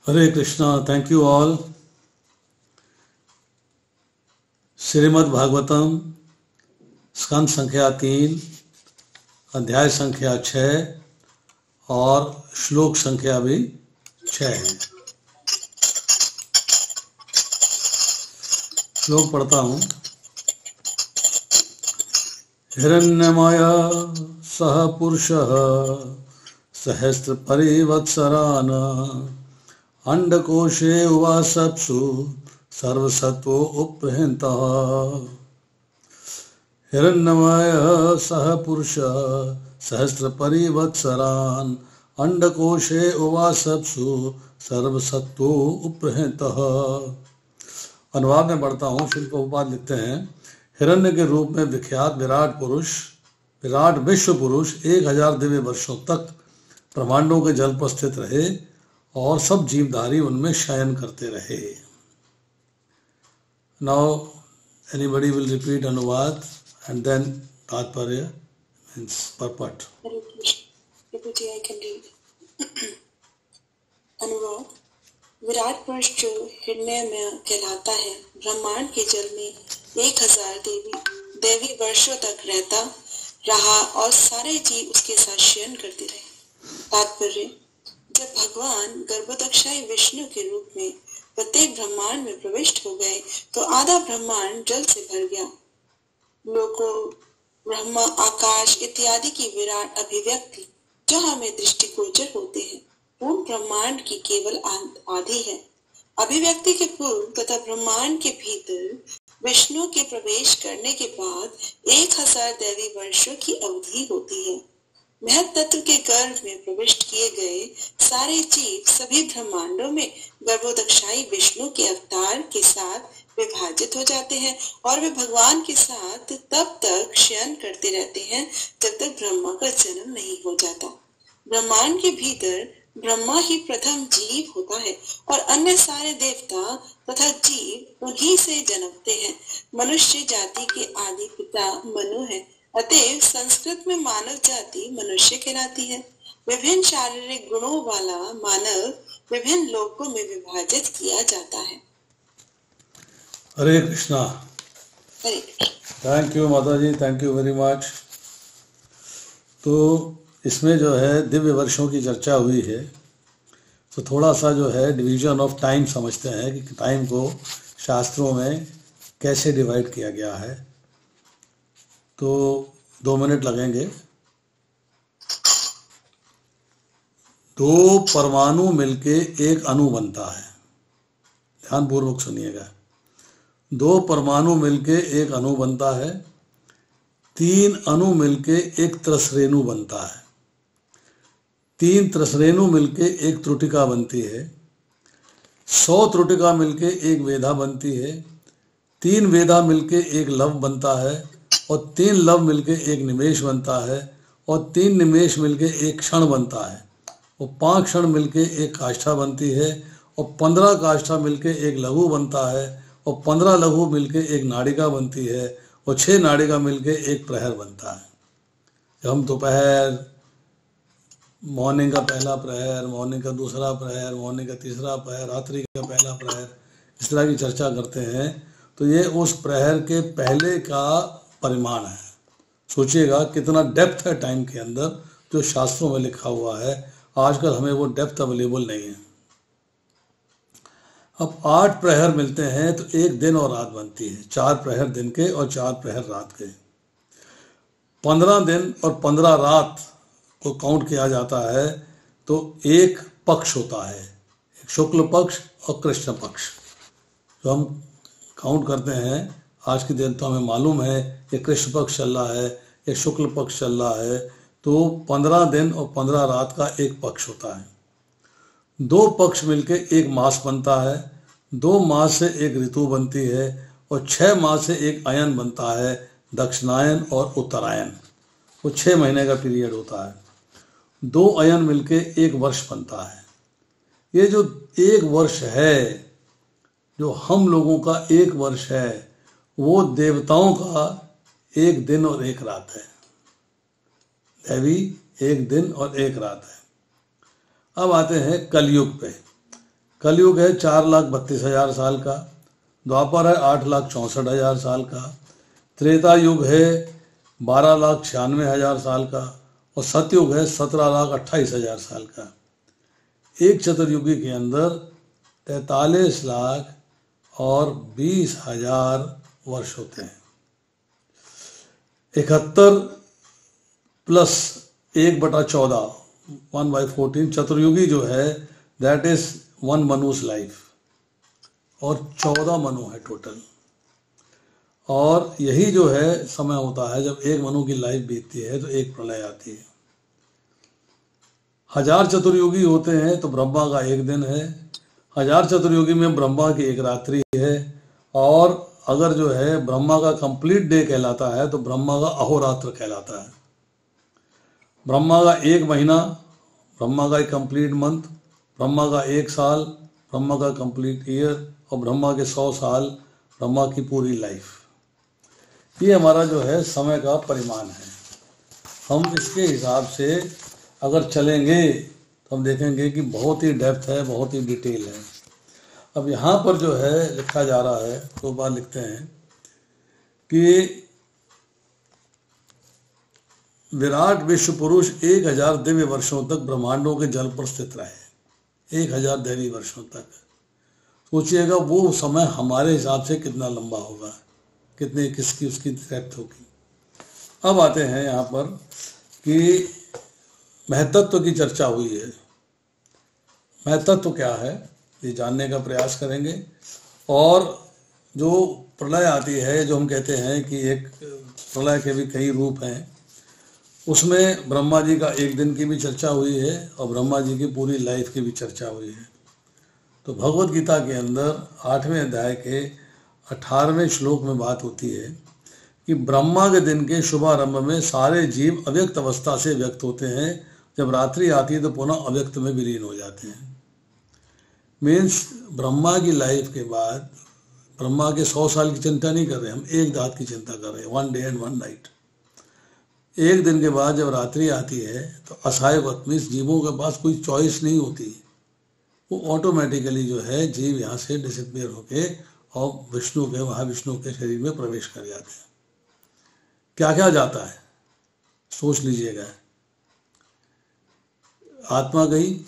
Hare Krishna. Thank you all. Shrimad Bhagavatam स्कंद संख्या 3, अध्याय संख्या 6 और श्लोक संख्या भी 6 है। श्लोक पढ़ता हूँ। हिरण्यमय सह पुरुषः सहस्र परिवत्सरान् अंडकोशे उवासप्सु सर्वसत्वो उपहृतः। हिरण्यमय सह पुरुषः सहस्र परिवत्सरान् अंडकोशे उवासप्सु सर्वसत्वो उपहृतः। अनुवाद में पढ़ता हूँ। श्रील प्रभुपाद लिखते हैं, हिरण्य के रूप में विख्यात विराट विश्व पुरुष 1000 दिव्य वर्षों तक ब्रह्मांडों के जल पर स्थित रहे और सब जीवधारी उनमें शयन करते रहे। नाउ एनीबडी विल रिपीट अनुवाद एंड देन तात्पर्य मींस परपट। अनुवाद। विराट पुरुष जो हिरण्यमय कहलाता है, ब्रह्मांड के जल में 1000 देवी वर्षों तक रहता रहा और सारे जीव उसके साथ शयन करते रहे। तात्पर्य: जब भगवान गर्भोदक्षाई विष्णु के रूप में प्रत्येक ब्रह्मांड में प्रविष्ट हो गए तो आधा ब्रह्मांड जल से भर गया। लोको, ब्रह्मा, आकाश इत्यादि की विराट अभिव्यक्ति जो हमें दृष्टिगोचर होते हैं, पूर्ण ब्रह्मांड की केवल आधी है। अभिव्यक्ति के पूर्व तथा ब्रह्मांड के भीतर विष्णु के प्रवेश करने के बाद 1000 दैवी वर्षों की अवधि होती है। महत तत्व के गर्भ में प्रविष्ट किए गए सारे जीव सभी ब्रह्मांडों में गर्भोदक्षाई विष्णु के अवतार के साथ विभाजित हो जाते हैं और वे भगवान के साथ तब तक शयन करते रहते हैं जब तक ब्रह्मा का जन्म नहीं हो जाता। ब्रह्मांड के भीतर ब्रह्मा ही प्रथम जीव होता है और अन्य सारे देवता तथा जीव उन्हीं से जन्मते हैं। मनुष्य जाति के आदि पिता मनु है, अतएव संस्कृत में मानव जाति मनुष्य कहलाती है। विभिन्न शारीरिक गुणों वाला मानव विभिन्न लोकों में विभाजित किया जाता है। हरे कृष्णा। हरे कृष्णा। थैंक यू माता जी, थैंक यू वेरी मच। तो इसमें जो है दिव्य वर्षों की चर्चा हुई है, तो थोड़ा सा जो है डिवीजन ऑफ टाइम समझते हैं कि टाइम को शास्त्रों में कैसे डिवाइड किया गया है। तो 2 मिनट लगेंगे। 2 परमाणु मिलके एक अणु बनता है। ध्यानपूर्वक सुनिएगा। 2 परमाणु मिलके एक अणु बनता है। 3 अणु मिलके एक त्रसरेणु बनता है। 3 त्रसरेणु मिलके एक त्रुटिका बनती है। 100 त्रुटिका मिलके एक वेधा बनती है। 3 वेधा मिलके एक लव बनता है और 3 लव मिलके एक निमेष बनता है और 3 निमेष मिलके एक क्षण बनता है और 5 क्षण मिलके एक काष्ठा बनती है और 15 काष्ठा मिलके एक लघु बनता है और 15 लघु मिलके एक नाड़िका बनती है और 6 नाड़िका मिलके एक प्रहर बनता है। जब हम दोपहर, मॉर्निंग का पहला प्रहर, मॉर्निंग का दूसरा प्रहर, मॉर्निंग का तीसरा प्रहर, रात्रि का पहला प्रहर, इस तरह की चर्चा करते हैं, तो ये उस प्रहर के पहले का परिमाण है। सोचिएगा कितना डेप्थ है टाइम के अंदर, जो शास्त्रों में लिखा हुआ है। आजकल हमें वो डेप्थ अवेलेबल नहीं है। अब 8 प्रहर मिलते हैं तो एक दिन और रात बनती है। 4 प्रहर दिन के और 4 प्रहर रात के। 15 दिन और 15 रात को काउंट किया जाता है तो एक पक्ष होता है, एक शुक्ल पक्ष और कृष्ण पक्ष। जो हम काउंट करते हैं आज के दिन, तो हमें मालूम है कि कृष्ण पक्ष चल रहा है, एक शुक्ल पक्ष चल रहा है। तो 15 दिन और 15 रात का एक पक्ष होता है। 2 पक्ष मिलके एक मास बनता है। 2 मास से एक ऋतु बनती है और 6 मास से एक अयन बनता है, दक्षिणायन और उत्तरायण। वो 6 महीने का पीरियड होता है। 2 अयन मिलके एक वर्ष बनता है। ये जो एक वर्ष है, जो हम लोगों का एक वर्ष है, वो देवताओं का एक दिन और एक रात है। दैवी एक दिन और एक रात है। अब आते हैं कलयुग पे। कलयुग है 4,32,000 साल का, द्वापर है 8,64,000 साल का, त्रेता युग है 12,96,000 साल का और सतयुग है 17,28,000 साल का। एक चतुर्युगी के अंदर 43 लाख और 20,000 वर्ष होते हैं। 71 प्लस 1/14 1/14 चतुर्युगी जो है दैट इज 1 मनु's लाइफ और 14 मनु है टोटल। और यही जो है समय होता है जब एक मनु की लाइफ बीतती है तो एक प्रलय आती है। 1000 चतुर्युगी होते हैं तो ब्रह्मा का एक दिन है, 1000 चतुर्युगी में ब्रह्मा की एक रात्रि है, और अगर जो है ब्रह्मा का कंप्लीट डे कहलाता है तो ब्रह्मा का अहोरात्र कहलाता है। ब्रह्मा का एक महीना, ब्रह्मा का एक कंप्लीट मंथ, ब्रह्मा का एक साल, ब्रह्मा का कंप्लीट ईयर और ब्रह्मा के 100 साल, ब्रह्मा की पूरी लाइफ। ये हमारा जो है समय का परिमाण है। हम इसके हिसाब से अगर चलेंगे तो हम देखेंगे कि बहुत ही डेप्थ है, बहुत ही डिटेल है। अब यहाँ पर जो है लिखा जा रहा है, दो बार लिखते हैं कि विराट विश्व पुरुष 1000 दिव्य वर्षों तक ब्रह्मांडों के जल पर स्थित रहे। 1000 दैवीय वर्षों तक। सोचिएगा वो समय हमारे हिसाब से कितना लंबा होगा, कितने किसकी उसकी डेप्थ होगी। अब आते हैं यहाँ पर कि महतत्व की चर्चा हुई है। महतत्व क्या है ये जानने का प्रयास करेंगे। और जो प्रलय आती है, जो हम कहते हैं कि एक प्रलय के भी कई रूप हैं, उसमें ब्रह्मा जी का एक दिन की भी चर्चा हुई है और ब्रह्मा जी की पूरी लाइफ की भी चर्चा हुई है। तो भगवत गीता के अंदर 8वें अध्याय के 18वें श्लोक में बात होती है कि ब्रह्मा के दिन के शुभारंभ में सारे जीव अव्यक्त अवस्था से व्यक्त होते हैं, जब रात्रि आती है तो पुनः अव्यक्त में विलीन हो जाते हैं। मीन्स ब्रह्मा की लाइफ के बाद, ब्रह्मा के 100 साल की चिंता नहीं कर रहे हम, एक रात की चिंता कर रहे हैं, 1 डे एंड 1 नाइट। एक दिन के बाद जब रात्रि आती है तो असहायवत मीन्स जीवों के पास कोई चॉइस नहीं होती, वो ऑटोमेटिकली जो है जीव यहाँ से डिसअपीयर होके और विष्णु के, महाविष्णु के शरीर में प्रवेश कर जाते हैं। क्या क्या जाता है सोच लीजिएगा। आत्मा गई,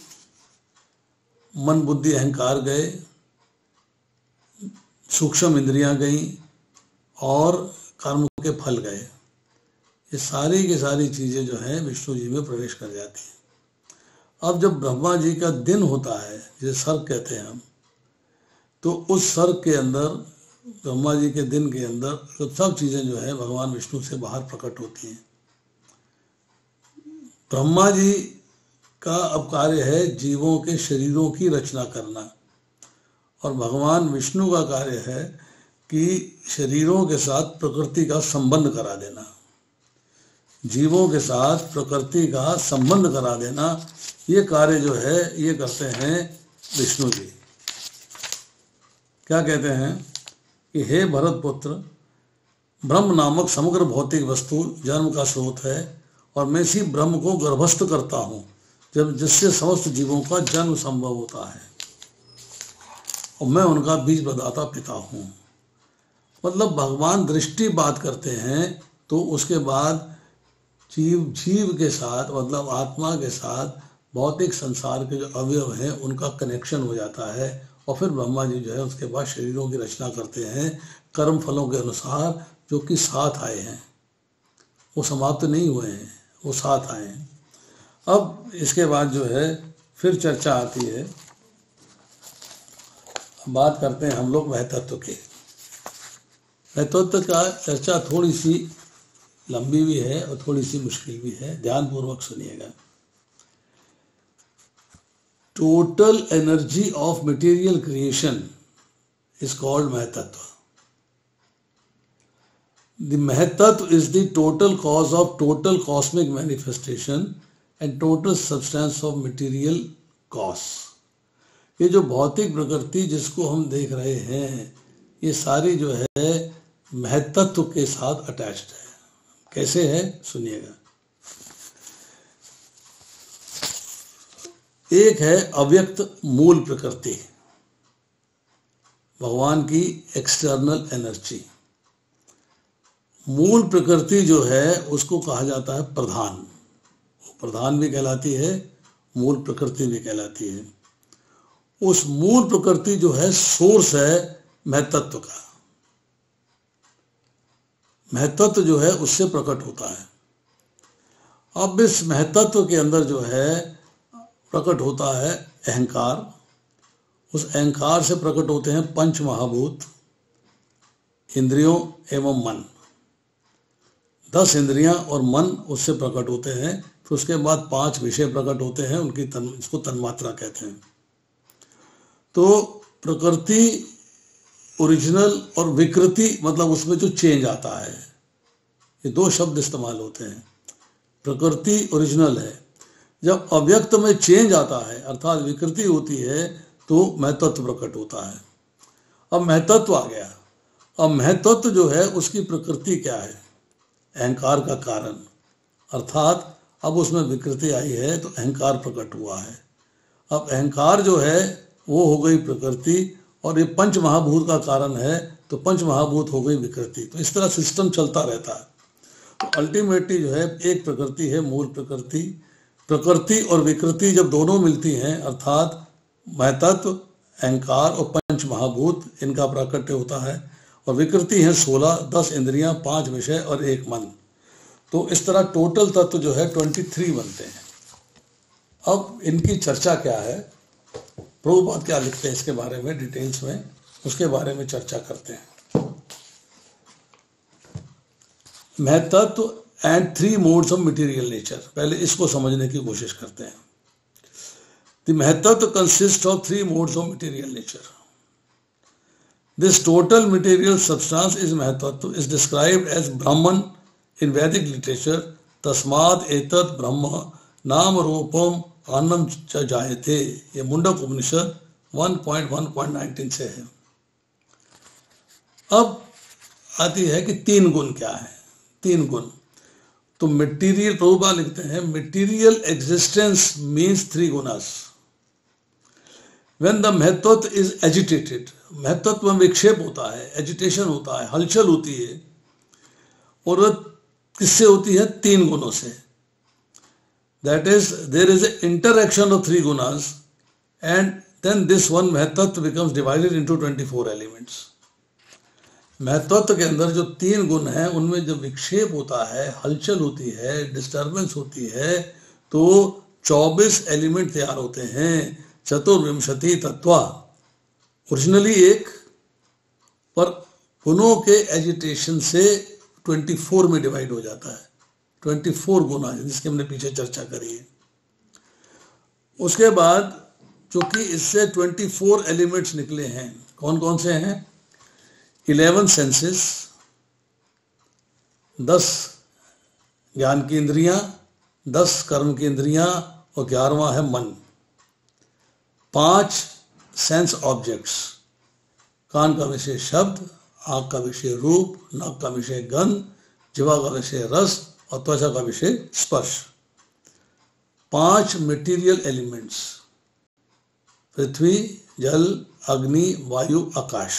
मन बुद्धि अहंकार गए, सूक्ष्म इंद्रियां गई और कर्म के फल गए। ये सारी की सारी चीजें जो है विष्णु जी में प्रवेश कर जाती हैं। अब जब ब्रह्मा जी का दिन होता है, जिसे सर्ग कहते हैं हम, तो उस सर्ग के अंदर, ब्रह्मा जी के दिन के अंदर तो सब चीजें जो है भगवान विष्णु से बाहर प्रकट होती हैं। ब्रह्मा जी का अब कार्य है जीवों के शरीरों की रचना करना, और भगवान विष्णु का कार्य है कि शरीरों के साथ प्रकृति का संबंध करा देना, जीवों के साथ प्रकृति का संबंध करा देना। ये कार्य जो है ये करते हैं विष्णु जी। क्या कहते हैं कि हे भरत पुत्र, ब्रह्म नामक समग्र भौतिक वस्तु जन्म का स्रोत है और मैं इसी ब्रह्म को गर्भस्थ करता हूँ, जब जिससे समस्त जीवों का जन्म संभव होता है, और मैं उनका बीज प्रदाता पिता हूँ। मतलब भगवान दृष्टि बात करते हैं तो उसके बाद जीव के साथ, मतलब आत्मा के साथ भौतिक संसार के जो अवयव हैं उनका कनेक्शन हो जाता है, और फिर ब्रह्मा जी जो है उसके बाद शरीरों की रचना करते हैं कर्म फलों के अनुसार, जो कि 7 आए हैं, वो समाप्त नहीं हुए हैं, वो 7 आए हैं। अब इसके बाद जो है फिर चर्चा आती है, बात करते हैं हम लोग महतत्व के। महतत्व का चर्चा थोड़ी सी लंबी भी है और थोड़ी सी मुश्किल भी है, ध्यानपूर्वक सुनिएगा। Total energy of material creation is called mahattattva. The mahattattva is the total cause of total cosmic manifestation and total substance of material cause. ये जो भौतिक प्रकृति जिसको हम देख रहे हैं, ये सारी जो है महतत्व के साथ अटैच्ड है। कैसे है सुनिएगा। एक है अव्यक्त मूल प्रकृति, भगवान की एक्सटर्नल एनर्जी। मूल प्रकृति जो है उसको कहा जाता है प्रधान। प्रधान भी कहलाती है, मूल प्रकृति भी कहलाती है। उस मूल प्रकृति जो है सोर्स है महतत्व का। महतत्व जो है उससे प्रकट होता है। अब इस महतत्व के अंदर जो है प्रकट होता है अहंकार। उस अहंकार से प्रकट होते हैं पंच महाभूत, इंद्रियों एवं मन। 10 इंद्रियां और मन उससे प्रकट होते हैं। फिर उसके बाद 5 विषय प्रकट होते हैं, उनकी इसको तन्मात्रा कहते हैं। तो प्रकृति ओरिजिनल और विकृति मतलब उसमें जो चेंज आता है, ये 2 शब्द इस्तेमाल होते हैं। प्रकृति ओरिजिनल है, जब अव्यक्त में चेंज आता है अर्थात विकृति होती है तो महतत्व प्रकट होता है। अब महतत्व आ गया। अब महतत्व जो है उसकी प्रकृति क्या है? अहंकार का कारण, अर्थात अब उसमें विकृति आई है तो अहंकार प्रकट हुआ है। अब अहंकार जो है वो हो गई प्रकृति और ये पंच महाभूत का कारण है तो पंच महाभूत हो गई विकृति। तो इस तरह सिस्टम चलता रहता है। तो अल्टीमेटली जो है एक प्रकृति है, मूल प्रकृति। प्रकृति और विकृति जब दोनों मिलती हैं अर्थात महतत्व, अहंकार और पंच महाभूत, इनका प्राकट्य होता है। और विकृति है 16, 10 इंद्रियां, 5 विषय और 1 मन। तो इस तरह टोटल तत्व जो है 23 बनते हैं। अब इनकी चर्चा क्या है, प्रभुपाद क्या लिखते हैं इसके बारे में डिटेल्स में, उसके बारे में चर्चा करते हैं। Mahattattva and 3 modes of material nature, पहले इसको समझने की कोशिश करते हैं। The mahattattva consist of 3 modes of material nature. This total material substance is mahattattva is described as Brahman in Vedic literature. तस्माद एतत् ब्रह्म नाम रूपम अन्नम च जायते। ये मुंडक उपनिषद 1.1.19 से है। अब आती है कि 3 गुण क्या है। 3 गुण तो मटेरियल, प्रभुपाद लिखते हैं material existence means 3 gunas. When the महतत्व is agitated, महतत्व में विक्षेप होता है, एजिटेशन होता है, हलचल होती है, और वह किससे होती है? 3 गुणों से। That is, there is an interaction of 3 gunas, and then this one महतत्व becomes divided into 24 elements. महतत्व के अंदर जो 3 गुण हैं उनमें जब विक्षेप होता है, हलचल होती है, डिस्टर्बेंस होती है, तो 24 एलिमेंट तैयार होते हैं। चतुर्विंशति तत्वा, ओरिजिनली 1, पर गुणों के एजिटेशन से 24 में डिवाइड हो जाता है। 24 गुना जिसकी हमने पीछे चर्चा करी है। उसके बाद चूंकि इससे 24 एलिमेंट्स निकले हैं, कौन कौन से हैं? 11 सेंसेस, 10 ज्ञान की इंद्रियां, 10 कर्म की इंद्रियां और 11वां है मन। 5 सेंस ऑब्जेक्ट्स, कान का विषय शब्द, आँख का विषय रूप, नाक का विषय गंध, जिह्वा का विषय रस और त्वचा का विषय स्पर्श। 5 मटेरियल एलिमेंट्स, पृथ्वी, जल, अग्नि, वायु, आकाश।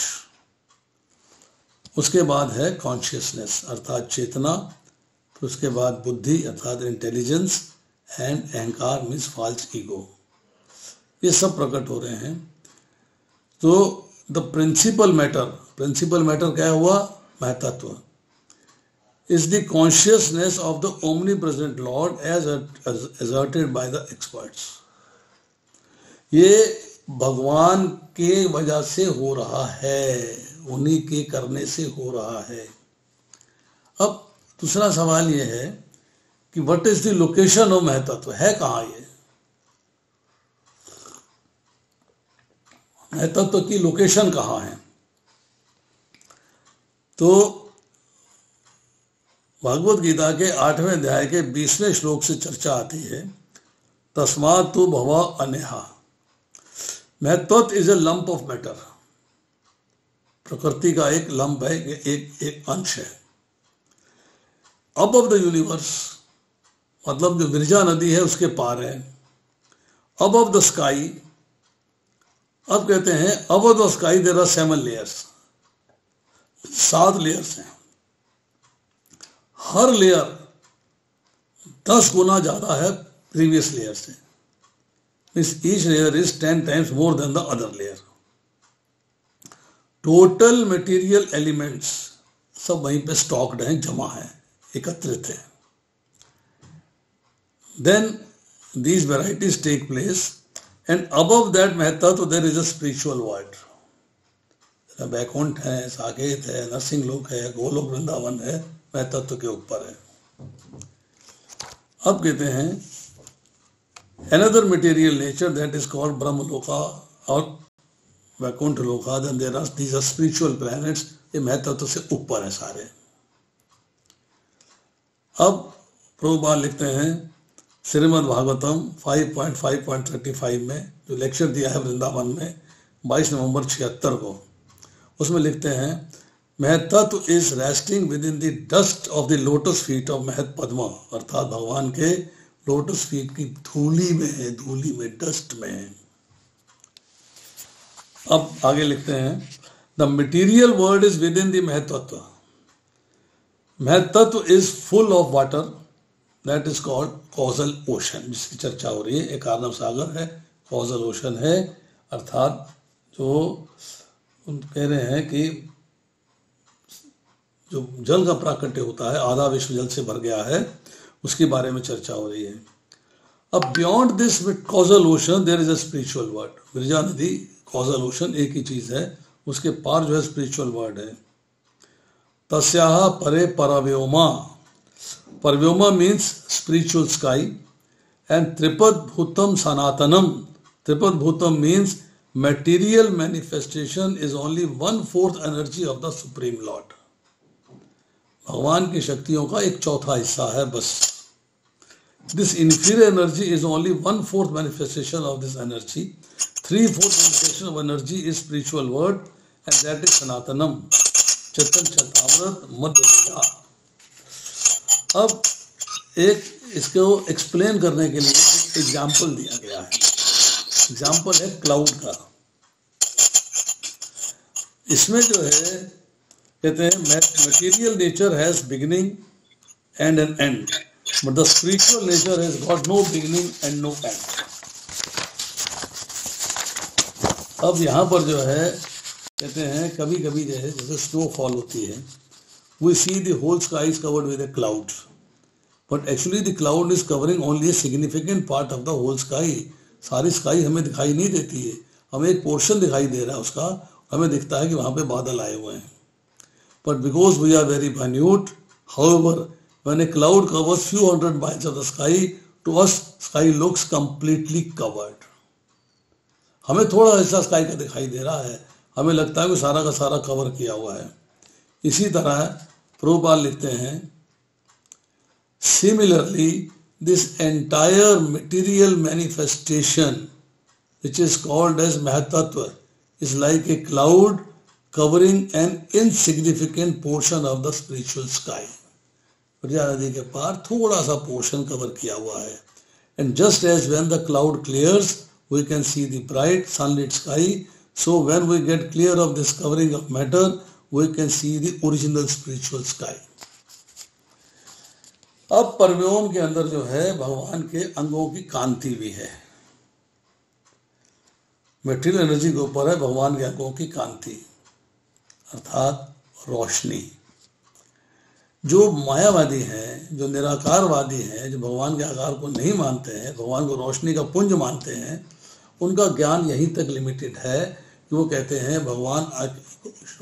उसके बाद है कॉन्शियसनेस अर्थात चेतना, फिर उसके बाद बुद्धि अर्थात इंटेलिजेंस, एंड अहंकार मीन्स फॉल्स ईगो। ये सब प्रकट हो रहे हैं। तो द प्रिंसिपल मैटर क्या हुआ? महतत्व is the consciousness of the omnipresent Lord as asserted by the experts. ये भगवान के वजह से हो रहा है, उन्हीं के करने से हो रहा है। अब दूसरा सवाल ये है कि what is the location of mahattattva, है कहाँ ये? महतत्व की लोकेशन कहाँ है? तो भागवत गीता के 8वें अध्याय के 20वें श्लोक से चर्चा आती है, तस्मात् तु भव अनेहा। Mahattattva is a lump of matter, प्रकृति का एक लंप है, एक अंश है। अबव द यूनिवर्स मतलब जो विरजा नदी है उसके पार है। अबव द स्काई अब कहते हैं above the sky there are 7 layers, 7 layers हैं। हर लेयर 10 गुना ज्यादा है प्रीवियस लेयर से। Means each layer is 10 times more than the other layer। Total material elements सब वहीं पे स्टॉक्ड हैं, जमा हैं, एकत्रित हैं। Then these varieties take place and above that महतत्व there is a spiritual world। Vaikuntha है, साकेत है, नरसिंह लोक है, गोलोक वृंदावन है, महतत्व के ऊपर है। अब कहते हैं another material nature that is called ब्रह्म लोका और वैकुंठ लोका। then there are these are spiritual planets, ये महतत्व से ऊपर है सारे। अब प्रभुपाद लिखते हैं श्रीमद् भागवतम 5.5.35 में जो लेक्चर दिया है वृंदावन में 22 नवंबर 76 को, उसमें लिखते हैं mahattattva is resting within the dust of the lotus feet of mahat padma, अर्थात भगवान के लोटस फीट की धूली में है, धूली में, डस्ट में है। अब आगे लिखते हैं the material world is within the mahattattva. Mahattattva is full of water that is called causal ocean, जिसकी चर्चा हो रही है। एक आनंद सागर है, कॉजल ओशन है, अर्थात जो कह रहे हैं कि जो जल का प्राकट्य होता है, आधा विश्व जल से भर गया है, उसके बारे में चर्चा हो रही है। अब beyond this with causal ocean there is a spiritual world. Viraja नदी कॉजल ओशन एक ही चीज है, उसके पार जो है स्पिरिचुअल वर्ड है। तस्याह परे परव्योमा, paravyoma means spiritual sky, and त्रिपद भूतम सनातनम, त्रिपद भूतम means material manifestation is only 1/4 energy of the supreme lord। भगवान की शक्तियों का 1/4 हिस्सा है बस। this inferior energy is only 1/4 manifestation of this energy। 3/4 manifestation of energy is spiritual word and that is sanatanam, चेतन चैतामृत मध्य लीला। अब एक इसको एक्सप्लेन करने के लिए एग्जाम्पल दिया गया है। एग्जाम्पल है क्लाउड का। इसमें जो है कहते हैं material nature has beginning and an end, but the spiritual nature has got no beginning and no end. अब यहाँ पर जो है कहते हैं कभी कभी जो है जैसे स्नोफॉल होती है, we see the whole sky is covered with a cloud, but actually the cloud is covering only a significant part of the whole sky. सारी स्काई हमें दिखाई नहीं देती है, हमें एक पोर्शन दिखाई दे रहा है उसका, हमें दिखता है कि वहाँ पे बादल आए हुए हैं। But because we are very minute, however when a cloud covers few hundred miles of the sky, to us sky looks completely covered। हमें थोड़ा हिस्सा स्काई का दिखाई दे रहा है, हमें लगता है कि सारा का सारा कवर किया हुआ है। इसी तरह प्रभुपाद लिखते हैं similarly this entire material manifestation which is called as Mahatattva is like a cloud covering an insignificant portion of the spiritual sky। Viraja नदी के पार थोड़ा सा पोर्शन कवर किया हुआ है। And just as when the cloud clears we can see the bright sunlit sky, so when we get clear of this covering of matter we can see the original spiritual sky। अब परव्योम के अंदर जो है भगवान के अंगों की कांति भी है। मेटीरियल एनर्जी के ऊपर है भगवान के अंगों की कांति, अर्थात रोशनी। जो मायावादी हैं, जो निराकारवादी हैं, जो भगवान के आकार को नहीं मानते हैं, भगवान को रोशनी का पुंज मानते हैं, उनका ज्ञान यहीं तक लिमिटेड है कि वो कहते हैं भगवान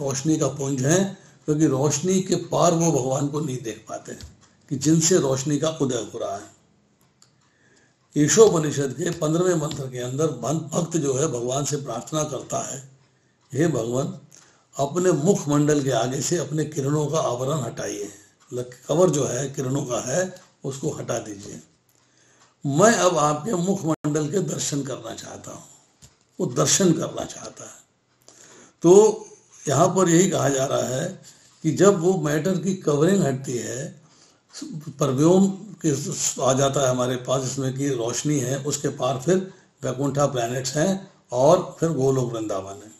रोशनी का पुंज है, क्योंकि रोशनी के पार वो भगवान को नहीं देख पाते कि जिनसे रोशनी का उदय हो रहा है। ईशोपनिषद के 15वें मंत्र के अंदर भक्त जो है भगवान से प्रार्थना करता है, हे भगवान अपने मुखमंडल के आगे से अपने किरणों का आवरण हटाइए, कवर जो है किरणों का है उसको हटा दीजिए, मैं अब आपके मुखमंडल के दर्शन करना चाहता हूँ। वो दर्शन करना चाहता है। तो यहाँ पर यही कहा जा रहा है कि जब वो मैटर की कवरिंग हटती है, परव्योम के आ जाता है हमारे पास, जिसमें कि रोशनी है, उसके पार फिर वैकुंठा प्लैनेट्स हैं और फिर गोलोक वृंदावन है।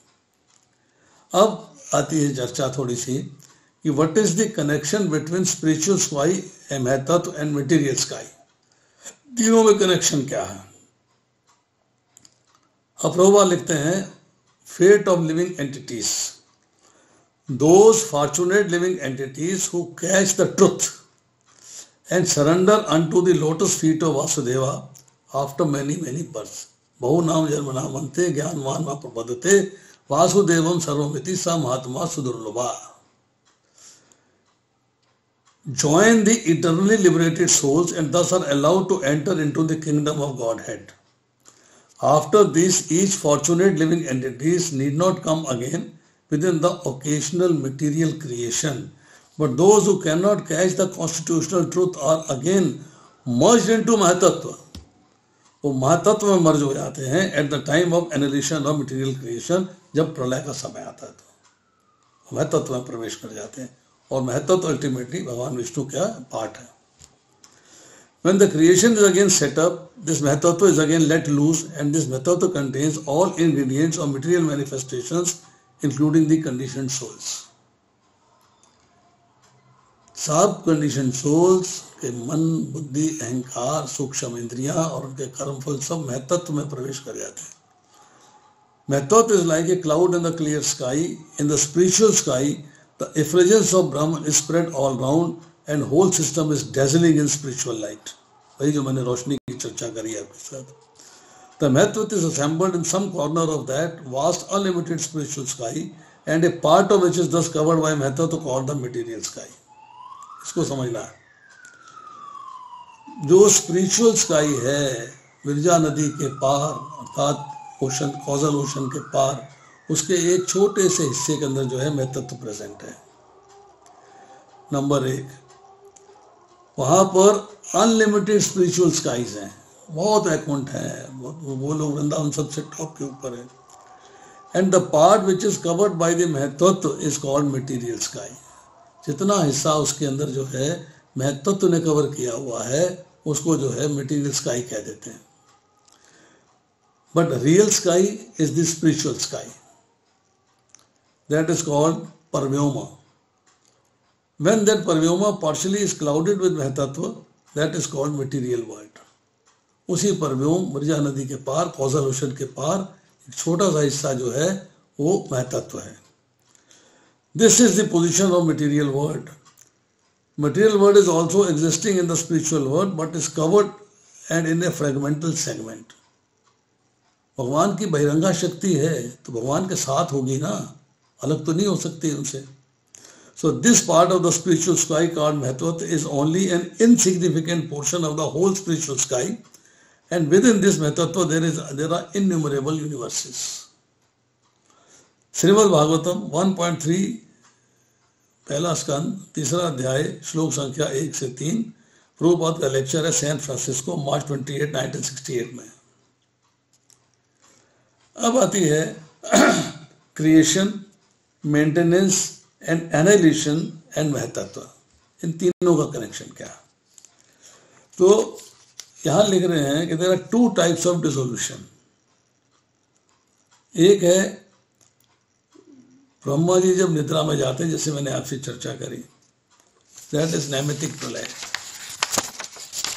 अब आती है चर्चा थोड़ी सी कि what is the connection between spiritual sky and mahattattva and material sky, तीनों में कनेक्शन क्या है। अप्रोवा लिखते हैं fate of living entities, those fortunate living entities who catch the truth and surrender unto the lotus feet of Vasudeva after many births. बहु नाम जन्म नामन्ते ज्ञानवान वा प्रपद्यते वासुदेवम सर्वमिति सा महात्मा सुदुर्लभा. Join the eternally liberated souls and thus are allowed to enter into the kingdom of Godhead. After this, each fortunate living entities need not come again within the occasional material creation. But those who cannot catch the constitutional truth are again merged into Mahatattva. वो महातत्व में मर्ज हो जाते हैं at the time of analysis of material creation, जब प्रलय का समय आता है तो महतत्व में प्रवेश कर जाते हैं. और महतत्व अल्टीमेटली भगवान विष्णु का पार्ट है. When the creation is again set up, this महतत्व is again let loose and this महतत्व contains all ingredients of material manifestations including the conditioned souls. सब कंडीशन सोल्स के मन, बुद्धि, अहंकार, सूक्ष्म इंद्रियां और उनके कर्मफल सब महतत्व में प्रवेश कर जाते हैं. Mahattattva is like a cloud in the clear sky. In the spiritual sky the effulgence of Brahma is spread all round and whole system is dazzling in spiritual light. वही जो मैंने रोशनी की चर्चा करी है आपके साथ. The mahattattva is assembled in some corner of that vast unlimited spiritual sky and a part of which is thus covered by mahattattva called the material sky. इसको समझना है. जो स्पिरिचुअल स्काई है विरजा नदी के पार अर्थात ओशन, कॉजल ओशन के पार, उसके एक छोटे से हिस्से के अंदर जो है महतत्व प्रेजेंट है. नंबर 1, वहां पर अनलिमिटेड स्पिरिचुअल स्काईज हैं, बहुत अकाउंट है, वो लोग वृंदावन सबसे टॉप के ऊपर है. And the part which is covered by the mahattattva is called material sky. जितना हिस्सा उसके अंदर जो है महतत्व ने कवर किया हुआ है उसको जो है मटेरियल स्काई कह देते हैं. But real sky is the spiritual sky, that is called paravyoma. When that paravyoma partially is clouded with mahattattva, that is called material world. उसी परव्योम विरजा नदी के पार, कॉजल ओशन के पार एक छोटा सा हिस्सा जो है वो महतत्व है. This is the position of material world. Material world is also existing in the spiritual world but is covered and in a fragmental segment. भगवान की बहिरंगा शक्ति है तो भगवान के साथ होगी ना, अलग तो नहीं हो सकती उनसे. So this part of the spiritual sky called Mahatattva is only an insignificant portion of the whole spiritual sky, and within this Mahatattva there are innumerable universes. Shrimad Bhagavatam 1.3 पहला स्कंद, तीसरा अध्याय, श्लोक संख्या 1 से 3. प्रभुपाद का लेक्चर है सैन फ्रांसिस्को, मार्च 28, 1968 में. अब आती है creation, maintenance and analysis and mahattattva. इन तीनों का कनेक्शन क्या है? तो यहां लिख रहे हैं कि there are 2 types of dissolution. एक है ब्रह्मा जी जब निद्रा में जाते हैं, जैसे मैंने आपसे चर्चा करी, दैट इज नैमितिक प्रलय.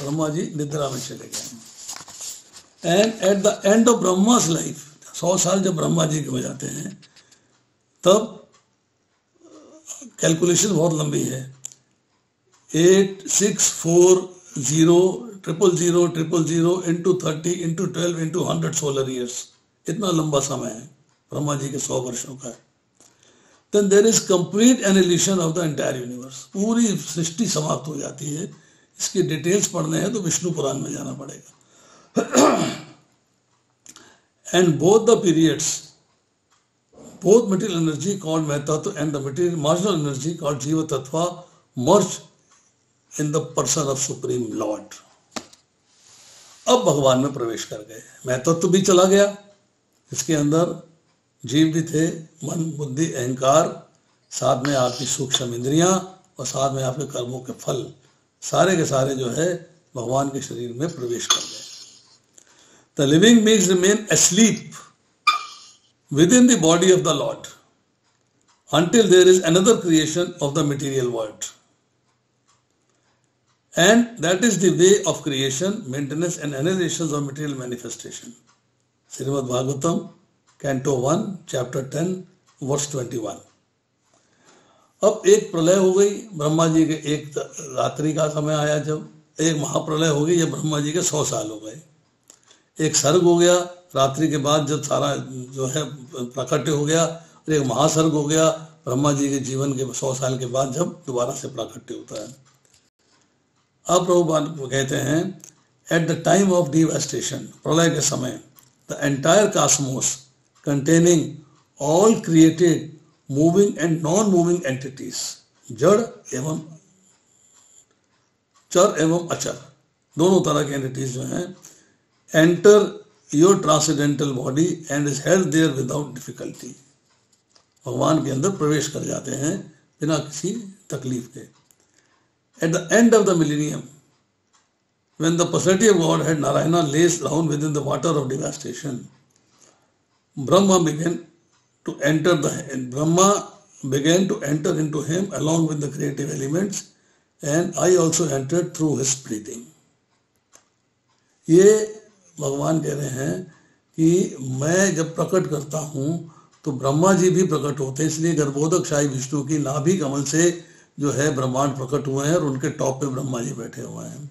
ब्रह्मा जी निद्रा में चले गए. And at the end of Brahma's life, 100 साल जब ब्रह्मा जी के हो जाते हैं, तब कैलकुलेशन बहुत लंबी है. 8 6 4 0 0 0 0 0 into 30 into 12 into 100 solar years. इतना लंबा समय है ब्रह्मा जी के 100 वर्षों का. Then there is complete annihilation of the entire universe. पूरी सृष्टि समाप्त हो जाती है. इसकी डिटेल्स पढ़ने हैं तो विष्णु पुराण में जाना पड़ेगा. And both the periods, both material energy called Mahatattva and the material marginal energy called Jiva Tattva merge in the person of Supreme Lord. अब भगवान में प्रवेश कर गए. महतत्व भी चला गया, इसके अंदर जीव भी थे, मन, बुद्धि, अहंकार, साथ में आपकी सूक्ष्म इंद्रियां और साथ में आपके कर्मों के फल, सारे के सारे जो है भगवान के शरीर में प्रवेश कर गए. The living beings remain asleep within the body of the Lord until there is another creation of the material world. And that is the way of creation, maintenance and annihilation of material manifestation. Srimad Bhagavatam, Canto 1, Chapter 10, Verse 21. अब एक प्रलय हो गई ब्रह्मा जी के, एक रात्रि का समय आया जब एक महाप्रलय हो गई, जब ब्रह्मा जी के 100 साल हो गए। एक सर्ग हो गया रात्रि के बाद जब सारा जो है प्रकट हो गया, और एक महासर्ग हो गया ब्रह्मा जी के जीवन के 100 साल के बाद जब दोबारा से प्राकट्य होता है। अब प्रभुपाद कहते हैं at the time of devastation, प्रलय के समय, the entire Cosmos containing all created moving and non moving entities, जड़ एवं चर एवं अचर दोनों तरह के एंटिटीज जो हैं, enter your transcendental body and is held there without difficulty, भगवान के अंदर प्रवेश कर जाते हैं बिना किसी तकलीफ के। Eight the end of the millennium, when the personality of God had Narayana lays down within the water of devastation, Brahma began to enter into him along with the creative elements, and I also entered through his breathing. ये भगवान कह रहे हैं कि मैं जब प्रकट करता हूँ तो ब्रह्मा जी भी प्रकट होते हैं, इसलिए गर्भोदक शाही विष्णु की नाभि कमल से जो है ब्रह्मांड प्रकट हुए हैं और उनके टॉप पे ब्रह्मा जी बैठे हुए हैं।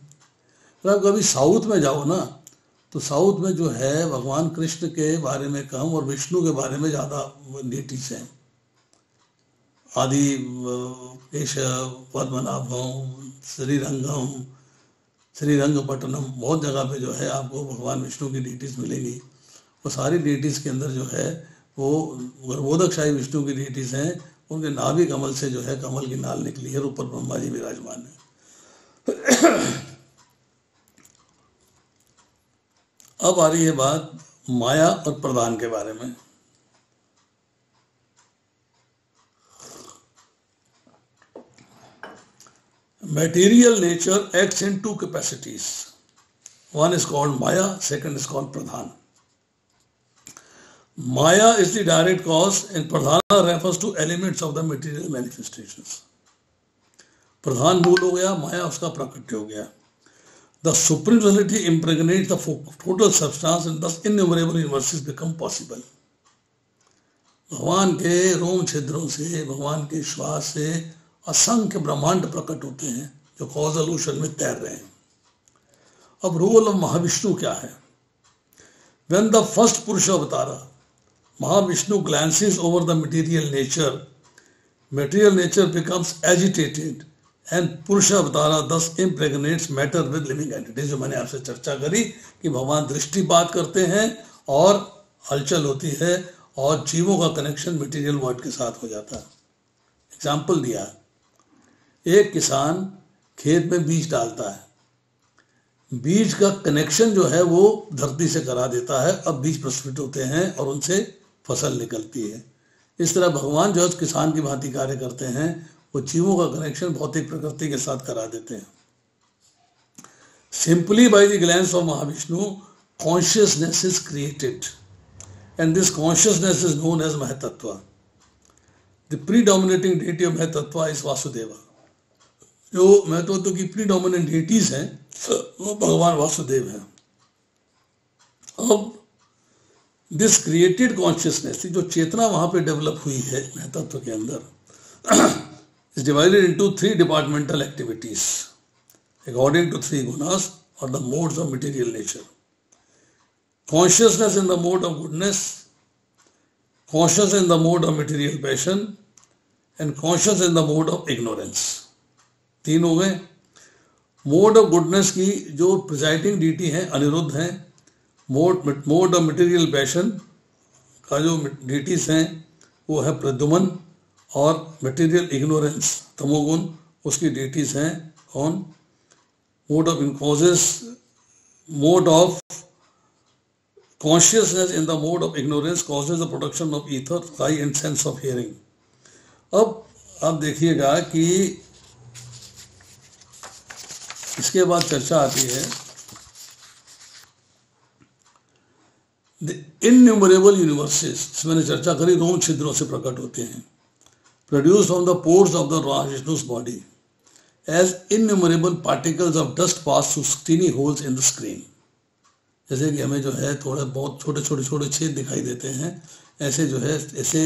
तो आप कभी साउथ में जाओ ना, तो साउथ में जो है भगवान कृष्ण के बारे में कम और विष्णु के बारे में ज़्यादा डिटेल्स हैं। आदि केशव, पद्मनाभम, श्रीरंगम, श्रीरंगपट्टनम, बहुत जगह पे जो है आपको भगवान विष्णु की डिटेल्स मिलेंगी। वो सारी डिटेल्स के अंदर जो है वो गर्भोदक शाही विष्णु की डिटेल्स हैं, उनके नाभि कमल से जो है कमल की नाल निकली है, ऊपर ब्रह्मा जी विराजमान है। अब आ रही है बात माया और प्रधान के बारे में। Material nature acts in two capacities. One is called Maya, second is called Pradhan. Maya is the direct cause and Pradhana refers to elements of the material manifestations. Pradhan मूल हो गया, Maya उसका प्राकट्य हो गया। The supreme reality impregnates the total substance and thus innumerable universes become possible. भगवान के रोम छिद्रों से, भगवान के श्वास से असंख्य ब्रह्मांड प्रकट होते हैं जो कॉजल ओशन में तैर रहे हैं। अब रोल ऑफ महाविष्णु क्या है? When the first Purusha Avatara, Mahavishnu glances over the material nature becomes agitated and Purusha Avatara thus impregnates matter with living entities। जो मैंने आपसे चर्चा करी कि भगवान दृष्टिपात करते हैं और हलचल होती है और जीवों का कनेक्शन मटेरियल वर्ल्ड के साथ हो जाता है। एग्जाम्पल दिया, एक किसान खेत में बीज डालता है, बीज का कनेक्शन जो है वो धरती से करा देता है, अब बीज प्रस्फुटित होते हैं और उनसे फसल निकलती है। इस तरह भगवान जो है किसान की भांति कार्य करते हैं, वो जीवों का कनेक्शन भौतिक प्रकृति के साथ करा देते हैं। Simply by the glance of Mahavishnu consciousness is created and this consciousness is known as mahattattva. The predominating deity of mahattattva is Vasudeva. जो महतत्व की प्रीडोमिनेंट डेटीज हैं वो भगवान वासुदेव हैं। अब दिस क्रिएटेड कॉन्शियसनेस, जो चेतना वहां पे डेवलप हुई है महतत्व के अंदर, is divided into three departmental activities according to three gunas or the modes of material nature. Consciousness in the mode of goodness, consciousness in the mode of material passion and consciousness in the mode of ignorance. तीन हो गए। Mode of goodness की जो presiding DT हैं अनिरुद्ध हैं। Mode of material passion का जो deities हैं वो है प्रद्युमन, और मटेरियल इग्नोरेंस तमोगुण उसकी डीटीज हैं कौन? Mode of in causes, mode of consciousness in the mode of ignorance causes the production of ether, sky and sense of hearing. अब आप देखिएगा कि इसके बाद चर्चा आती है द इनन्यूमरेबल यूनिवर्सेस, मैंने चर्चा करी, रोम छिद्रों से प्रकट होते हैं, produce from the pores of the Vishnu's body as innumerable particles of dust pass through tiny holes in the screen. जैसे कि हमें जो है थोड़े बहुत छोटे छोटे छोटे छेद दिखाई देते हैं, ऐसे जो है ऐसे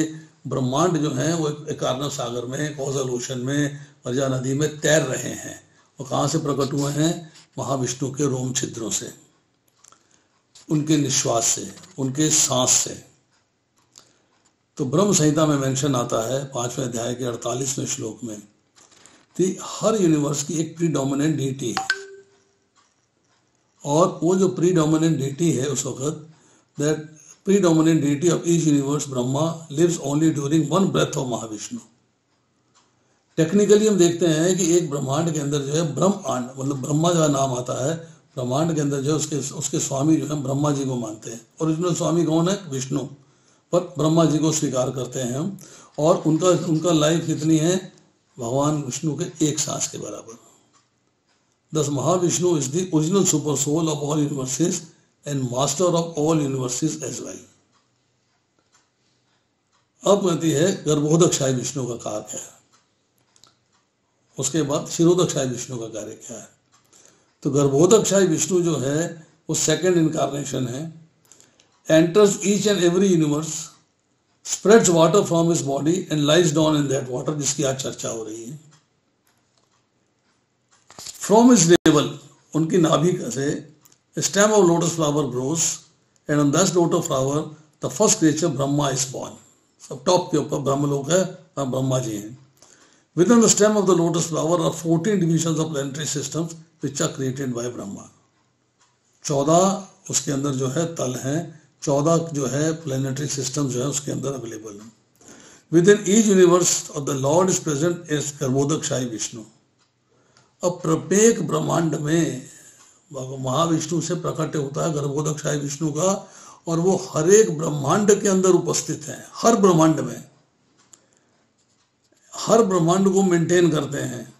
ब्रह्मांड जो है वो एक कार्नर सागर में, कॉजल ओशन में, वर्जा नदी में तैर रहे हैं। वो कहाँ से प्रकट हुए हैं? महाविष्णु के रोम छिद्रों से, उनके निश्वास से, उनके सांस से। तो ब्रह्म संहिता में मेंशन आता है 5वें अध्याय के 48वें श्लोक में कि हर यूनिवर्स की एक प्रीडोमिनेंट डीटी है, और वो जो प्रीडोमिनेंट डीटी है उस वक्त, that predominant deity of each universe Brahma lives only during one breath of Mahavishnu. Technically हम देखते हैं कि एक ब्रह्मांड के अंदर जो है ब्रह्मांड, मतलब ब्रह्मा का नाम आता है, ब्रह्मांड के अंदर जो उसके स्वामी जो है ब्रह्मा जी को मानते हैं। ओरिजिनल स्वामी कौन है? विष्णु, पर ब्रह्मा जी को स्वीकार करते हैं हम। और उनका लाइफ कितनी है? भगवान विष्णु के एक सांस के बराबर। Thus Mahavishnu is the original super soul of all universes and master of all universes as well. अब कहती है गर्भोदकशाही विष्णु का कार्य क्या है, उसके बाद शिरोदकशाही विष्णु का कार्य क्या है। तो गर्भोदकशाही विष्णु जो है वो सेकंड इनकारनेशन है, enters each and every universe, spreads water from his body and lies down in that water, जिसकी आज चर्चा हो रही है। From his navel, उनकी नाभि से stem of lotus flower grows, and on that lotus flower the first creature Brahma is born. सब टॉप के ऊपर ब्रह्मलोक है, वहाँ ब्रह्मा जी हैं। Within the stem of the lotus flower are 14 divisions of planetary systems which are created by Brahma. 14 उसके अंदर जो है तल हैं, 14 जो है प्लेनेटरी सिस्टम जो है उसके अंदर अवेलेबल है। Within each universe of the Lord is present as गर्भोदकशाही Vishnu. अब प्रत्येक ब्रह्मांड में महाविष्णु से प्रकट होता है गर्भोदकशाही विष्णु का, और वो हर एक ब्रह्मांड के अंदर उपस्थित है। हर ब्रह्मांड में, हर ब्रह्मांड को मेंटेन करते हैं।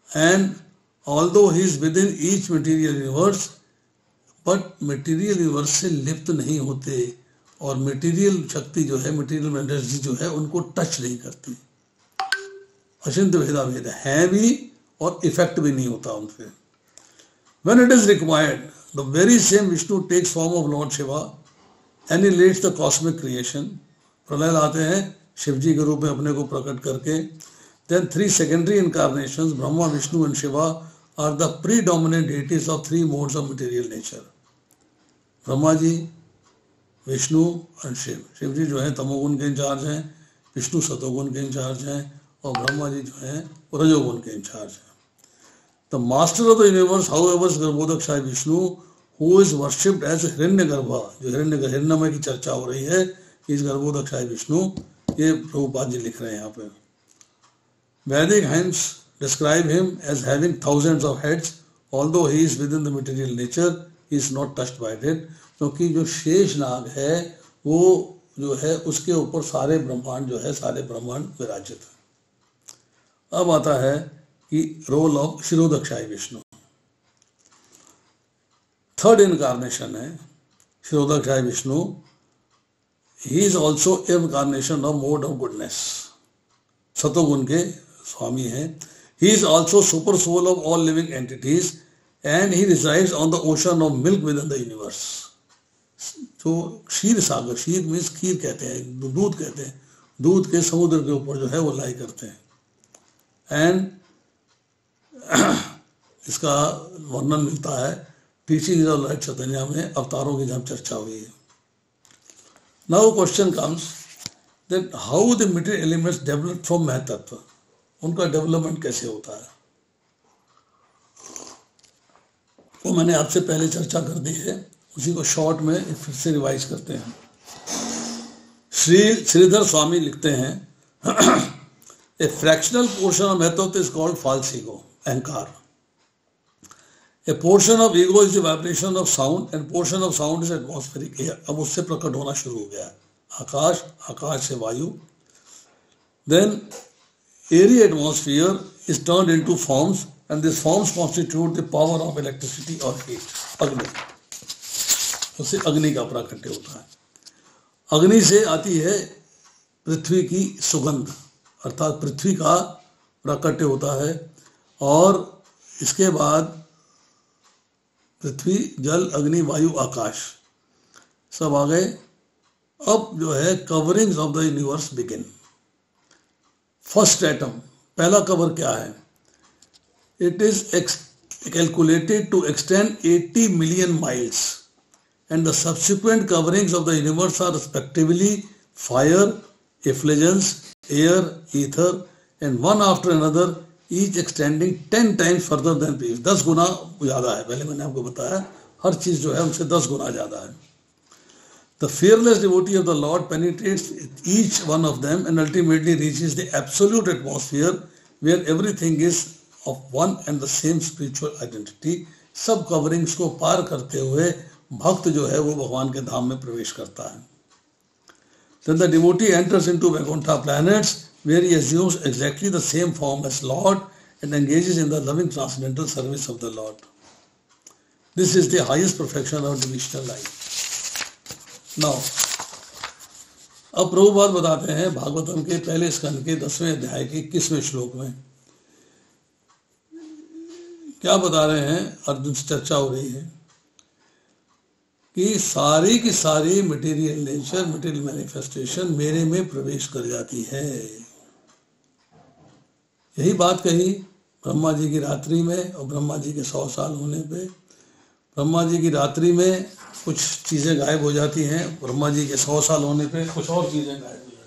And although he is with in each material universe, but material universe से लिप्त नहीं होते, और मटेरियल शक्ति जो है, मटेरियल एनर्जी जो है, उनको टच नहीं करती। अचिंत्य भेदा भेद है भी, और इफेक्ट भी नहीं होता उन पे। When it is required, the very same Vishnu takes form of Lord Shiva, annihilates the cosmic creation. प्रलय लाते हैं शिव जी के रूप में अपने को प्रकट करके। Then 3 secondary incarnations, Brahma, Vishnu and Shiva, are the predominant deities of 3 modes of material nature. Brahma ji, Vishnu और शिव। शिव जी जो है तमोगुण के इंचार्ज हैं, विष्णु सतोगुण के इंचार्ज हैं, और ब्रह्मा जी जो है रजोगुण के इंचार्ज हैं। The master of the universe, however, is गर्भोदकशाही Vishnu, who is worshipped as हिरण्यगर्भा। जो हिरण्यमय की चर्चा हो रही है, इस गर्भोदकशाही विष्णु, ये प्रभुपाद जी लिख रहे हैं यहाँ पे। Vedic hymns describe him as having thousands of heads, although he is within the material nature, he is not touched by it। क्योंकि जो शेष नाग है वो जो है उसके ऊपर सारे ब्रह्मांड जो है, सारे ब्रह्मांड विराजित है। अब आता है कि role of Kshirodakashayi Vishnu. Third incarnation है Kshirodakashayi Vishnu. He is also incarnation of mode of goodness, सतोगुण के स्वामी हैं। He is also super soul of all living entities and he resides on the ocean of milk within the universe. जो क्षीर सागर, क्षीर means खीर कहते हैं, दूध कहते हैं, दूध के समुद्र के ऊपर जो है वो लाई करते हैं। एंड इसका वर्णन मिलता है टीचिंग ऑफ लॉर्ड चैतन्य में, अवतारों की जब चर्चा हुई है। Now question comes that how the material elements develop from mahattattva, उनका डेवलपमेंट कैसे होता है, वो मैंने आपसे पहले चर्चा कर दी है, उसी को शॉर्ट में फिर से रिवाइज करते हैं। श्रीधर स्वामी लिखते हैं A fractional portion of महत्व is called false ego, अहंकार। A portion of ego is the vibration of sound and portion of sound is atmospheric air। अब उससे प्रकट होना शुरू हो गया आकाश, आकाश से वायु। Then airy atmosphere is turned into forms and these forms constitute the power of electricity or heat, अग्नि। उससे अग्नि का प्राकट्य होता है। अग्नि से आती है पृथ्वी की सुगंध, अर्थात पृथ्वी का प्राकट्य होता है। और इसके बाद पृथ्वी, जल, अग्नि, वायु, आकाश सब आ गए। अब जो है coverings of the universe begin. First atom, पहला कवर क्या है? It is calculated to extend 80 million miles, and the subsequent coverings of the universe are respectively fire, effulgence, air, ether, and one after another, each extending 10 times further than previous. 10 गुना ज़्यादा है, पहले मैंने आपको बताया, हर चीज़ जो है उनसे 10 गुना ज़्यादा है। The fearless devotee of the Lord penetrates each one of them and ultimately reaches the absolute atmosphere where everything is of one and the same spiritual identity. सब कवरिंग्स को पार करते हुए भक्त जो है वो भगवान के धाम में प्रवेश करता है। Then the devotee enters into Vaikuntha planets where he assumes exactly the same form as Lord and engages in the loving transcendental service of the Lord. This is the highest perfection of devotional life. Now, अब प्रभुपाद बताते हैं भागवतम के पहले स्कंद के 10वें अध्याय के 21वें श्लोक में क्या बता रहे हैं। अर्जुन से चर्चा हो रही है कि सारी की सारी मटेरियल नेचर, मटेरियल मैनिफेस्टेशन मेरे में प्रवेश कर जाती है। यही बात कही ब्रह्मा जी की रात्रि में, और ब्रह्मा जी के 100 साल होने पे ब्रह्मा जी की रात्रि में कुछ चीज़ें गायब हो जाती हैं, ब्रह्मा जी के 100 साल होने पे कुछ और चीज़ें गायब हो जाती हैं।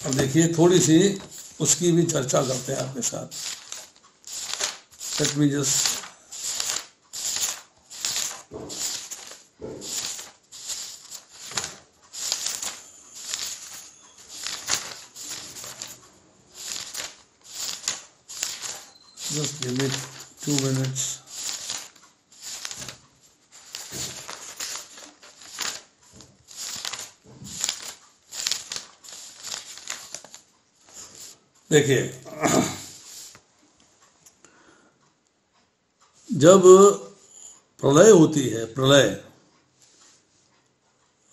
अब देखिए थोड़ी सी उसकी भी चर्चा करते हैं आपके साथ। Let me just give me 2 minutes. देखिए, जब प्रलय होती है, प्रलय,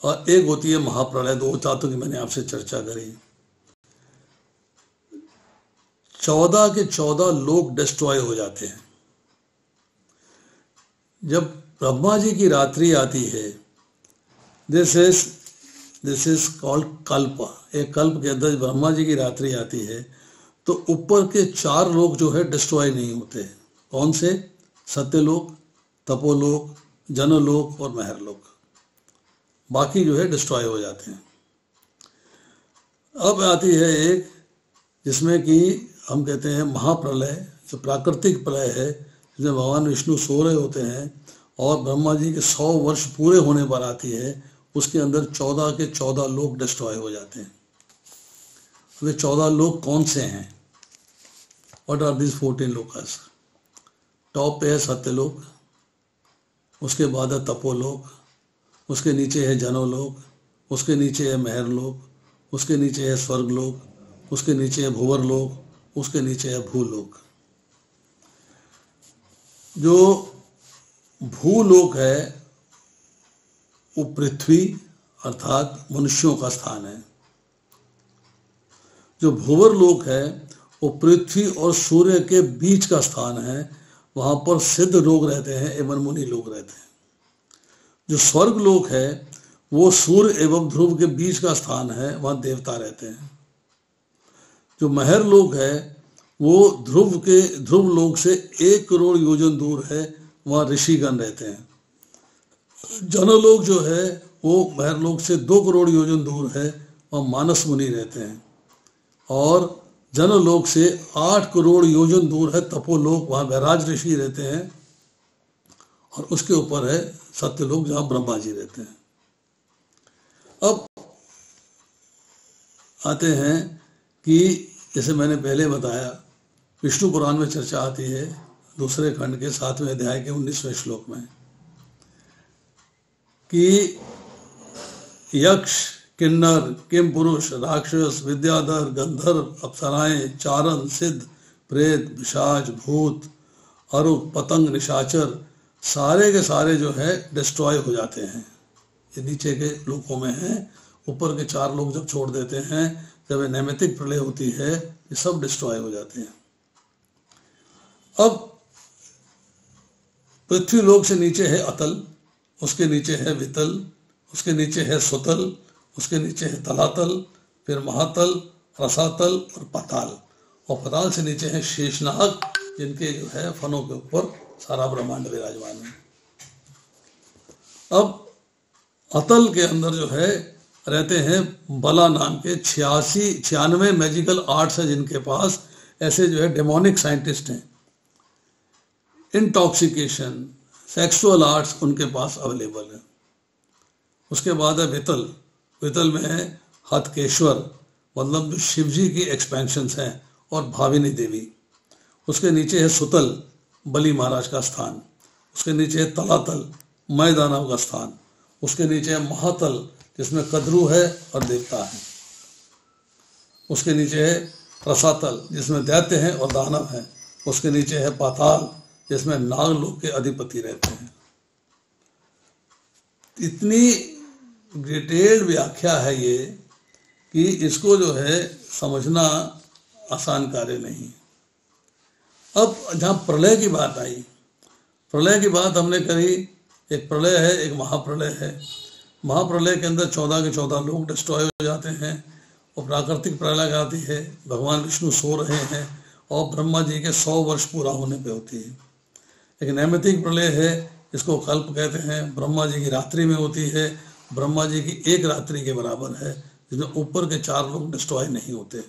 और एक होती है महाप्रलय, 2 धातु की मैंने आपसे चर्चा करी। 14 के 14 लोग डिस्ट्रॉय हो जाते हैं। जब ब्रह्मा जी की रात्रि आती है, दिस इज कॉल्ड कल्प। एक कल्प के अंदर ब्रह्मा जी की रात्रि आती है तो ऊपर के 4 लोग जो है डिस्ट्रॉय नहीं होते। कौन से? सत्यलोक, तपोलोक, जनलोक और महरलोक। बाकी जो है डिस्ट्रॉय हो जाते हैं। अब आती है एक जिसमें कि हम कहते हैं महाप्रलय, जो प्राकृतिक प्रलय है, जिसमें भगवान विष्णु सो रहे होते हैं और ब्रह्मा जी के 100 वर्ष पूरे होने पर आती है। उसके अंदर 14 के 14 लोग डिस्ट्रॉय हो जाते हैं। वे 14 लोग कौन से हैं? व्हाट आर दिस 14 लोकस? टॉप पे है सत्यलोक, उसके बाद है तपोलोक, उसके नीचे है जनोलोक, उसके नीचे है महरलोक, उसके नीचे है स्वर्गलोक, उसके नीचे है भुवरलोक, उसके नीचे है भूलोक। जो भूलोक है वो पृथ्वी अर्थात मनुष्यों का स्थान है। जो भुवरलोक है वो पृथ्वी और सूर्य के बीच का स्थान है। वहां पर सिद्ध लोग रहते हैं एवं मुनि लोग रहते हैं। जो स्वर्गलोक है वो सूर्य एवं ध्रुव के बीच का स्थान है, वहां देवता रहते हैं। जो महरलोक है वो ध्रुव लोक से 1 करोड़ योजन दूर है, वहां ऋषिगण रहते हैं। जनलोक जो है वो महरलोक से 2 करोड़ योजन दूर है, वहां मानस मुनि रहते हैं। और जनलोक से 8 करोड़ योजन दूर है तपोलोक, वहां वैराज ऋषि रहते हैं। और उसके ऊपर है सत्यलोक, जहां ब्रह्मा जी रहते हैं। अब आते हैं कि जैसे मैंने पहले बताया, विष्णु पुराण में चर्चा आती है 2 खंड के 7वें अध्याय के 19वें श्लोक में कि यक्ष, किन्नर, किम पुरुष, राक्षस, विद्याधर, गंधर्व, अप्सराएं, चारण, सिद्ध, प्रेत, पिशाच, भूत अरुक, पतंग, निशाचर सारे के सारे जो है डिस्ट्रॉय हो जाते हैं। ये नीचे के लोकों में हैं, ऊपर के 4 लोग जब छोड़ देते हैं, जब ये नैमित्तिक प्रलय होती है, ये सब डिस्ट्रॉय हो जाते हैं। अब पृथ्वी लोक से नीचे है अतल, उसके नीचे है वितल, उसके नीचे है सुतल, उसके नीचे है तलातल, फिर महातल, रसातल और पाताल, और पाताल से नीचे है शेषनाग, जिनके जो है फनों के ऊपर सारा ब्रह्मांड विराजमान है। अब अतल के अंदर जो है रहते हैं बला नाम के 96 मैजिकल आर्ट्स है जिनके पास, ऐसे जो है डेमोनिक साइंटिस्ट हैं। इंटॉक्सिकेशन, सेक्सुअल आर्ट्स उनके पास अवेलेबल है। उसके बाद है वितल, वितल में है हतकेश्वर, मतलब जो शिव जी की एक्सपेंशंस हैं, और भाविनी देवी। उसके नीचे है सुतल, बलि महाराज का स्थान। उसके नीचे है तलातल, मय दानव का स्थान। उसके नीचे है महातल, जिसमें कद्रू है और देवता है। उसके नीचे है रसातल, जिसमें दैत्य हैं और दानव हैं। उसके नीचे है पाताल, जिसमें नागलोक के अधिपति रहते हैं। इतनी डिटेल्ड व्याख्या है ये कि इसको जो है समझना आसान कार्य नहीं। अब जहाँ प्रलय की बात आई, प्रलय की बात हमने करी, एक प्रलय है, एक महाप्रलय है। महाप्रलय के अंदर 14 के 14 लोग डिस्ट्रॉय हो जाते हैं, और प्राकृतिक प्रलय आती है, भगवान विष्णु सो रहे हैं और ब्रह्मा जी के 100 वर्ष पूरा होने पे होती है। एक नैमित्तिक प्रलय है, इसको कल्प कहते हैं, ब्रह्मा जी की रात्रि में होती है, ब्रह्मा जी की एक रात्रि के बराबर है, जिसमें ऊपर के 4 लोग डिस्ट्रॉय नहीं होते।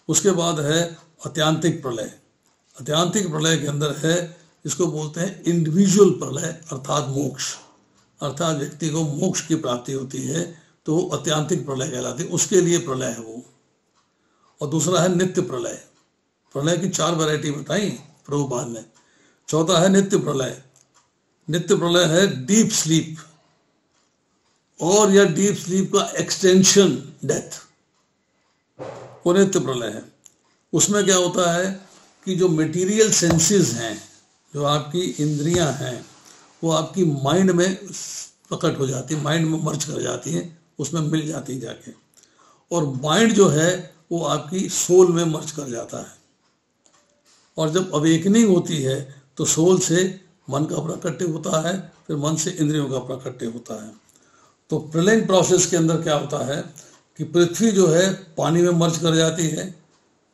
उसके बाद है अत्यांतिक प्रलय। अत्यांतिक प्रलय के अंदर है, इसको बोलते हैं इंडिविजुअल प्रलय, अर्थात मोक्ष, अर्थात व्यक्ति को मोक्ष की प्राप्ति होती है, तो वो अत्यांतिक प्रलय कहलाती है, उसके लिए प्रलय है वो। और दूसरा है नित्य प्रलय। प्रलय की 4 वैरायटी बताई प्रभुपाद ने। चौथा है नित्य प्रलय। नित्य प्रलय है डीप स्लीप, और या डीप स्लीप का एक्सटेंशन डेथ, वो नित्य प्रलय है। उसमें क्या होता है कि जो मटेरियल सेंसेस हैं, जो आपकी इंद्रियां हैं, वो आपकी माइंड में प्रकट हो जाती है, माइंड में मर्ज कर जाती हैं, उसमें मिल जाती है जाके, और माइंड जो है वो आपकी सोल में मर्ज कर जाता है। और जब अवेकनिंग होती है तो सोल से मन का प्राकट्य होता है, फिर मन से इंद्रियों का प्राकट्य होता है। तो प्रलयिंग प्रोसेस के अंदर क्या होता है कि पृथ्वी जो है पानी में मर्ज कर जाती है,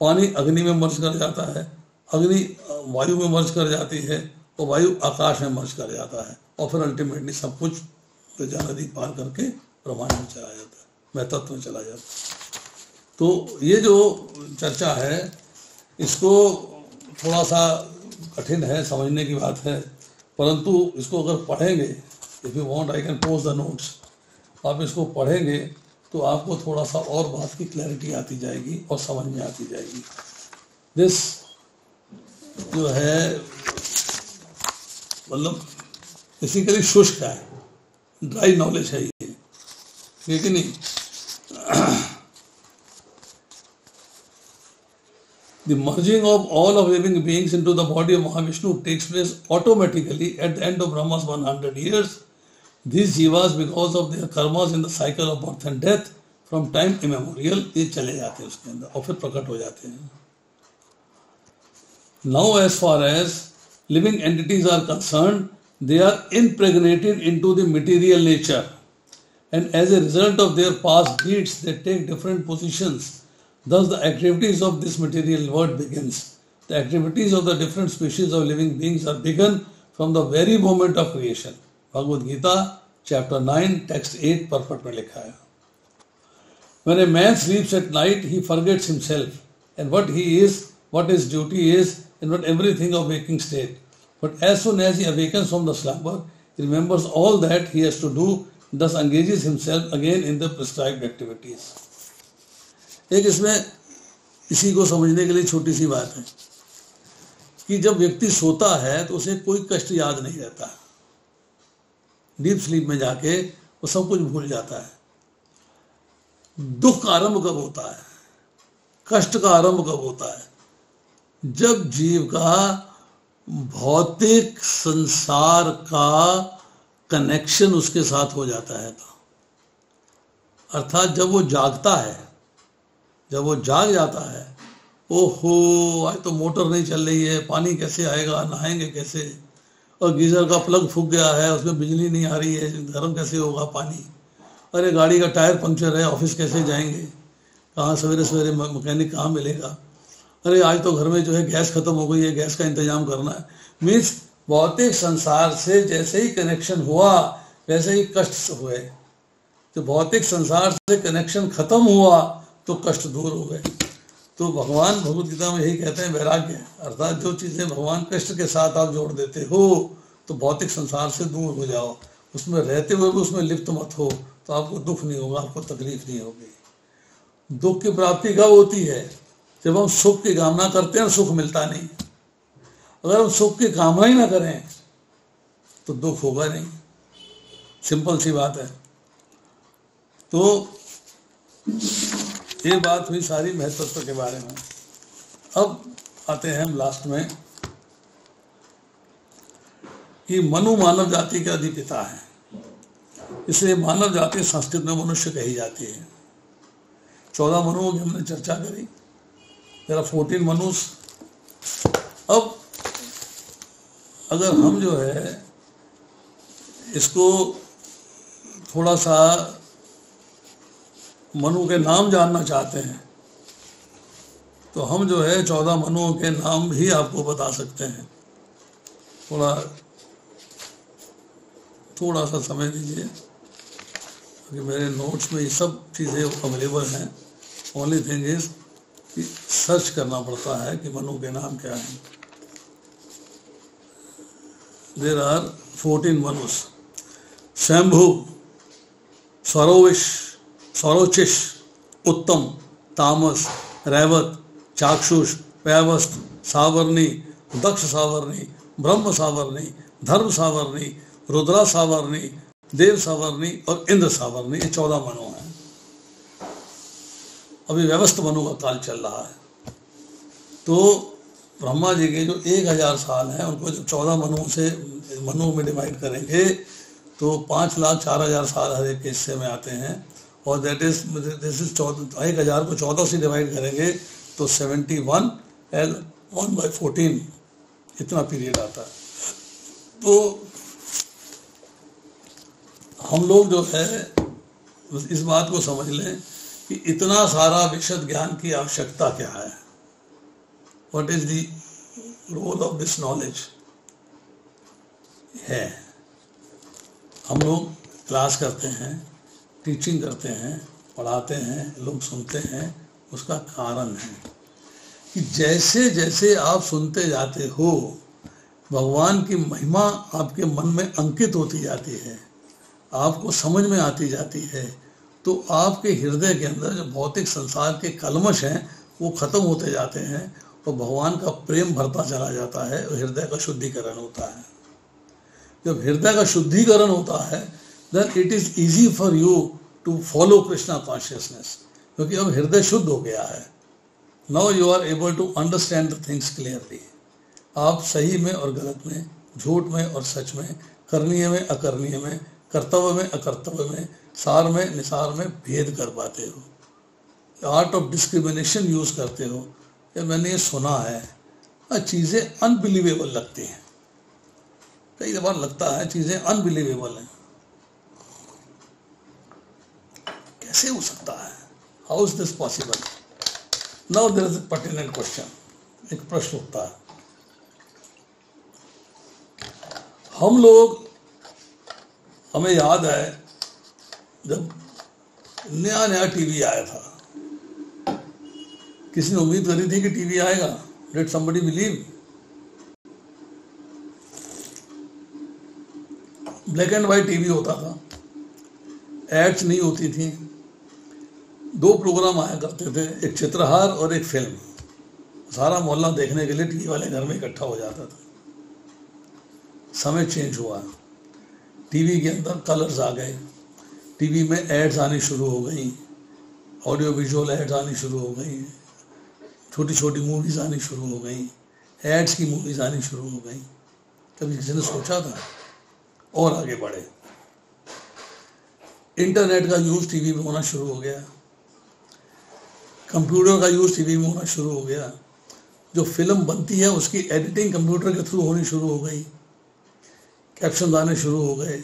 पानी अग्नि में मर्ज कर जाता है, अग्नि वायु में मर्ज कर जाती है, और वायु आकाश में मर्ज कर जाता है, और फिर अल्टीमेटली सब कुछ गंगा नदी पार करके ब्रह्मांड में चला जाता है, मैं तत्व में चला जाता है। तो ये जो चर्चा है, इसको थोड़ा सा कठिन है, समझने की बात है, परंतु इसको अगर पढ़ेंगे, if you want I can post the notes, आप इसको पढ़ेंगे तो आपको थोड़ा सा और बात की क्लैरिटी आती जाएगी और समझ में आती जाएगी। दिस जो है मतलब बेसिकली शुष्क है, ड्राई नॉलेज है ये, ठीक है नहीं। The merging of all of living beings into the body of Mahavishnu takes place automatically at the end of Brahma's 100 years. These jivas, because of their karmas in the cycle of birth and death, from time immemorial, ये चले जाते हैं उसके अंदर और फिर प्रकट हो जाते हैं। Now, as far as living entities are concerned, they are impregnated into the material nature, and as a result of their past deeds, they take different positions. Thus, the activities of this material world begins. The activities of the different species of living beings are begun from the very moment of creation. Bhagavad Gita, chapter 9, text 8, purport में लिखा है। When a man sleeps at night, he forgets himself and what he is, what his duty is, and what everything of waking state. But as soon as he awakens from the slumber, he remembers all that he has to do, thus engages himself again in the prescribed activities. एक इसमें इसी को समझने के लिए छोटी सी बात है कि जब व्यक्ति सोता है तो उसे कोई कष्ट याद नहीं रहता। डीप स्लीप में जाके वो सब कुछ भूल जाता है। दुख का आरंभ कब होता है, कष्ट का आरंभ कब होता है? जब जीव का भौतिक संसार का कनेक्शन उसके साथ हो जाता है। अर्थात जब वो जागता है, जब वो जाग जाता है, ओहो आज तो मोटर नहीं चल रही है, पानी कैसे आएगा, नहाएंगे कैसे, और गीज़र का प्लग फूक गया है, उसमें बिजली नहीं आ रही है, गर्म कैसे होगा पानी, अरे गाड़ी का टायर पंक्चर है, ऑफिस कैसे जाएंगे, कहाँ सवेरे सवेरे मैकेनिक कहाँ मिलेगा, अरे आज तो घर में जो है गैस खत्म हो गई है, गैस का इंतजाम करना है। मीन्स भौतिक संसार से जैसे ही कनेक्शन हुआ वैसे ही कष्ट हुए। तो भौतिक संसार से कनेक्शन खत्म हुआ तो कष्ट दूर हो गए। तो भगवान भगवद गीता में यही कहते हैं वैराग्य, अर्थात जो चीज़ें भगवान कृष्ण के साथ आप जोड़ देते हो तो भौतिक संसार से दूर हो जाओ, उसमें रहते हुए भी उसमें लिप्त मत हो, तो आपको दुख नहीं होगा, आपको तकलीफ नहीं होगी। दुख की प्राप्ति कब होती है? जब हम सुख की कामना करते हैं और सुख मिलता नहीं। अगर हम सुख की कामना ही ना करें तो दुख होगा नहीं, सिंपल सी बात है। तो ये बात हुई सारी महत्व के बारे में। अब आते हैं हम लास्ट में कि मनु मानव जाति के अधिपिता है, इसलिए मानव जाति संस्कृत में मनुष्य कही जाती है। 14 मनुओं की हमने चर्चा करी, जरा 14 मनुष। अब अगर हम जो है इसको थोड़ा सा मनु के नाम जानना चाहते हैं तो हम जो है 14 मनुओं के नाम भी आपको बता सकते हैं। थोड़ा सा समय दीजिए, क्योंकि मेरे नोट्स में ये सब चीज़ें अवेलेबल हैं। ओनली थिंग इज कि सर्च करना पड़ता है कि मनु के नाम क्या हैं। देर आर 14 मनुस। शंभु, स्वरोचिष, उत्तम, तामस, रैवत, चाक्षुष, वैवस्त, सावर्णी, दक्ष सावर्णी, ब्रह्म सावर्णी, धर्म सावर्णी, रुद्रा सावर्णी, देव सावर्णी और इंद्र सावर्णी, ये 14 मनु हैं। अभी व्यवस्थ मनु का काल चल रहा है। तो ब्रह्मा जी के जो 1000 साल हैं उनको जब 14 मनुओं से मनुओं में डिवाइड करेंगे तो 5,04,000 साल हर एक हिस्से में आते हैं, और दिस इज 1000 को 14 से डिवाइड करेंगे तो 71 एल 1/14 इतना पीरियड आता है। तो हम लोग जो है इस बात को समझ लें कि इतना सारा विशद ज्ञान की आवश्यकता क्या है। What is the role of this knowledge है। हम लोग क्लास करते हैं, टीचिंग करते हैं, पढ़ाते हैं, लोग सुनते हैं, उसका कारण है कि जैसे जैसे आप सुनते जाते हो भगवान की महिमा आपके मन में अंकित होती जाती है, आपको समझ में आती जाती है, तो आपके हृदय के अंदर जो भौतिक संसार के कलमश हैं वो खत्म होते जाते हैं और भगवान का प्रेम भरता चला जाता है और हृदय का शुद्धिकरण होता है। जब हृदय का शुद्धिकरण होता है then it is easy for you to follow Krishna consciousness, क्योंकि अब हृदय शुद्ध हो गया है। Now you are able to understand the things clearly। आप सही में और गलत में, झूठ में और सच में, करनीय में अकरनीय में, कर्तव्य में अकर्तव्य में, सार में निसार में भेद कर पाते हो। आर्ट ऑफ डिस्क्रिमिनेशन यूज करते हो। या मैंने ये सुना है चीज़ें अनबिलीवेबल लगती हैं, कई बार लगता है चीज़ें अनबिलीवेबल हैं, कैसे हो सकता है, how is this possible. Now there is a pertinent question, एक प्रश्न उठता है। हम लोग, हमें याद है जब नया नया टीवी आया था, किसी ने उम्मीद करी थी कि टीवी आएगा? Did somebody believe? Black and white TV होता था, एड्स नहीं होती थी, 2 प्रोग्राम आया करते थे, एक चित्रहार और एक फिल्म। सारा मोहल्ला देखने के लिए टीवी वाले घर में इकट्ठा हो जाता था। समय चेंज हुआ, टीवी के अंदर कलर्स आ गए, टीवी में एड्स आनी शुरू हो गई, ऑडियो विजुअल एड्स आनी शुरू हो गई, छोटी छोटी मूवीज आनी शुरू हो गई, एड्स की मूवीज आनी शुरू हो गई। कभी किसी ने सोचा था? और आगे बढ़े, इंटरनेट का यूज टीवी में होना शुरू हो गया, कंप्यूटर का यूज टीवी में होना शुरू हो गया। जो फिल्म बनती है उसकी एडिटिंग कंप्यूटर के थ्रू होनी शुरू हो गई, कैप्शन आने शुरू हो गए,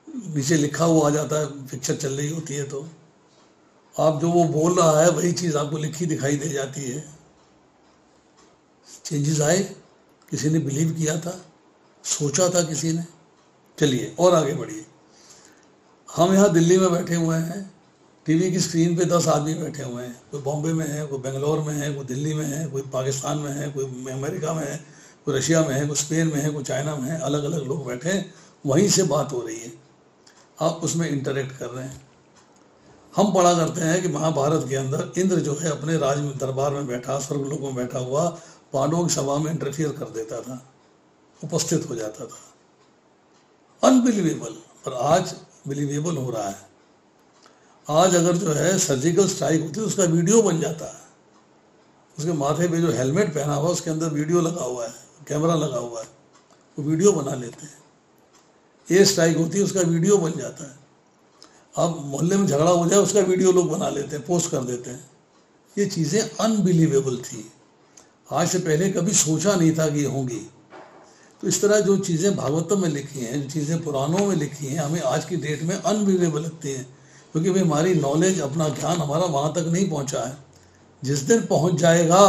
नीचे लिखा हुआ आ जाता है, पिक्चर चल रही होती है तो आप जो वो बोल रहा है वही चीज़ आपको लिखी दिखाई दे जाती है। चेंजेस आए, किसी ने बिलीव किया था, सोचा था किसी ने? चलिए और आगे बढ़िए। हम यहाँ दिल्ली में बैठे हुए हैं, टीवी की स्क्रीन पे 10 आदमी बैठे हुए हैं, कोई बॉम्बे में है, कोई बेंगलोर में है, कोई दिल्ली में है, कोई पाकिस्तान में है, कोई अमेरिका में है, कोई रशिया में है, कोई स्पेन में है, कोई चाइना में है, अलग अलग लोग बैठे हैं, वहीं से बात हो रही है, आप उसमें इंटरेक्ट कर रहे हैं। हम पढ़ा करते हैं कि महाभारत के अंदर इंद्र जो है अपने राज में दरबार में बैठा, स्वर्गलोक में बैठा हुआ पांडवों की सभा में इंटरफियर कर देता था, उपस्थित हो जाता था। अनबिलीवेबल, पर आज बिलीवेबल हो रहा है। आज अगर जो है सर्जिकल स्ट्राइक होती है उसका वीडियो बन जाता है, उसके माथे पे जो हेलमेट पहना हुआ उसके अंदर वीडियो लगा हुआ है, कैमरा लगा हुआ है, वो वीडियो बना लेते हैं। एयर स्ट्राइक होती है उसका वीडियो बन जाता है। अब मोहल्ले में झगड़ा हो जाए उसका वीडियो लोग बना लेते हैं, पोस्ट कर देते हैं। ये चीज़ें अनबिलीवेबल थी, आज से पहले कभी सोचा नहीं था कि ये होंगी। तो इस तरह जो चीज़ें भागवतम में लिखी हैं, जो चीज़ें पुराणों में लिखी हैं, हमें आज की डेट में अनबिलीवेबल लगती हैं, क्योंकि भाई हमारी नॉलेज, अपना ज्ञान हमारा वहाँ तक नहीं पहुँचा है। जिस दिन पहुँच जाएगा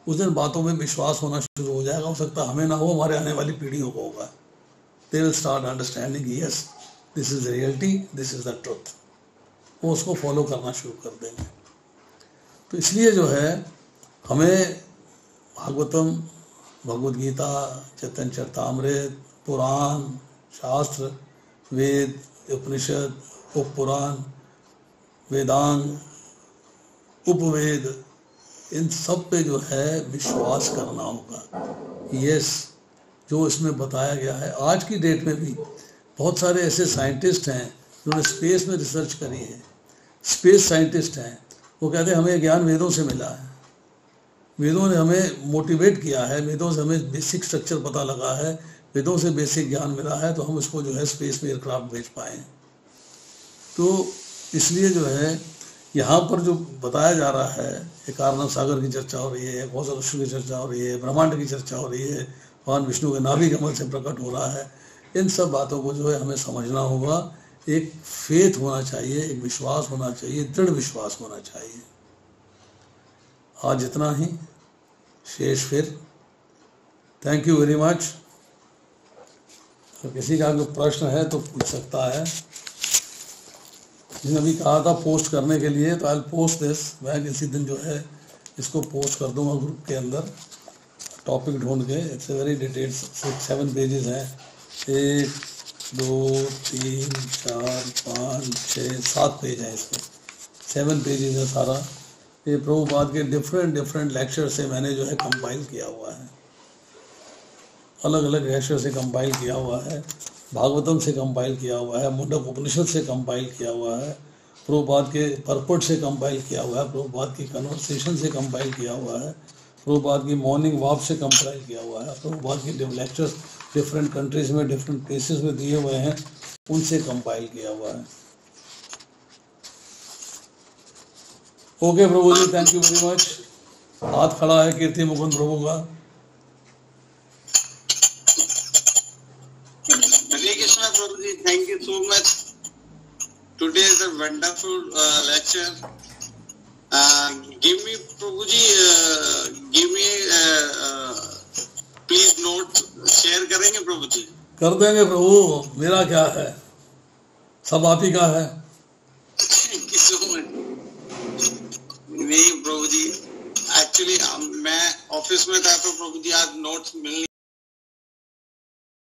उस दिन बातों में विश्वास होना शुरू हो जाएगा। हो सकता है हमें ना हो, हमारे आने वाली पीढ़ियों को होगा। They will start understanding, yes this is the reality, this is the truth. वो उसको फॉलो करना शुरू कर देंगे। तो इसलिए जो है हमें भागवतम, भगवद गीता, चैतन्य चरितामृत, पुराण, शास्त्र, वेद, उपनिषद, उपपुराण, वेदांग, उपवेद, इन सब पे जो है विश्वास करना होगा। यस, जो इसमें बताया गया है। आज की डेट में भी बहुत सारे ऐसे साइंटिस्ट हैं जिन्होंने स्पेस में रिसर्च करी है, स्पेस साइंटिस्ट हैं, वो कहते हैं हमें ज्ञान वेदों से मिला है, वेदों ने हमें मोटिवेट किया है, वेदों से हमें बेसिक स्ट्रक्चर पता लगा है, वेदों से बेसिक ज्ञान मिला है, तो हम इसको जो है स्पेस में एयरक्राफ्ट भेज पाए। तो इसलिए जो है यहाँ पर जो बताया जा रहा है, एक कारनाथ सागर की चर्चा हो रही है, कौशल की चर्चा हो रही है, ब्रह्मांड की चर्चा हो रही है, भगवान विष्णु के नाभि कमल से प्रकट हो रहा है, इन सब बातों को जो है हमें समझना होगा। एक फेथ होना चाहिए, एक विश्वास होना चाहिए, दृढ़ विश्वास होना चाहिए। आज इतना ही, शेष फिर। Thank you very much. तो किसी का कोई प्रश्न है तो पूछ सकता है। जिसने अभी कहा था पोस्ट करने के लिए, तो आई पोस्ट दिस, मैं किसी दिन जो है इसको पोस्ट कर दूंगा ग्रुप के अंदर, टॉपिक ढूंढ के। इट्स वेरी डिटेल्ड, 6-7 पेजेस हैं, 1 2 3 4 5 6 7 पेज हैं इसमें, 7 पेजेस है सारा। ये प्रभुपाद के डिफरेंट लेक्चर से मैंने जो है कंपाइल किया हुआ है, अलग अलग लेक्चर से कंपाइल किया हुआ है, भागवतम से कंपाइल किया हुआ है, मुंडक उपनिषद से कंपाइल किया हुआ है, प्रभुपाद के परपट से कंपाइल किया हुआ है, प्रभुपाद की कन्वर्सेशन से कंपाइल किया हुआ है, प्रभुपाद की मॉर्निंग वॉक से कंपाइल किया हुआ है, प्रभुपाद के लेक्चर्स डिफरेंट कंट्रीज में, डिफरेंट प्लेसेस में दिए हुए हैं, उनसे कंपाइल किया हुआ है। Okay Prabhu ji, thank you very much. हाथ खड़ा है कीर्ति मुकुंद प्रभु का। Hare Krishna Prabhu ji, thank you so much. Today is a wonderful lecture. Give me Prabhu ji, give me please note share करेंगे प्रभु जी? कर देंगे प्रभु, मेरा क्या है, सब आप ही का है। Thank you so much. नहीं प्रभु जी, एक्चुअली मैं ऑफिस में था तो प्रभु जी आज नोट्स मिल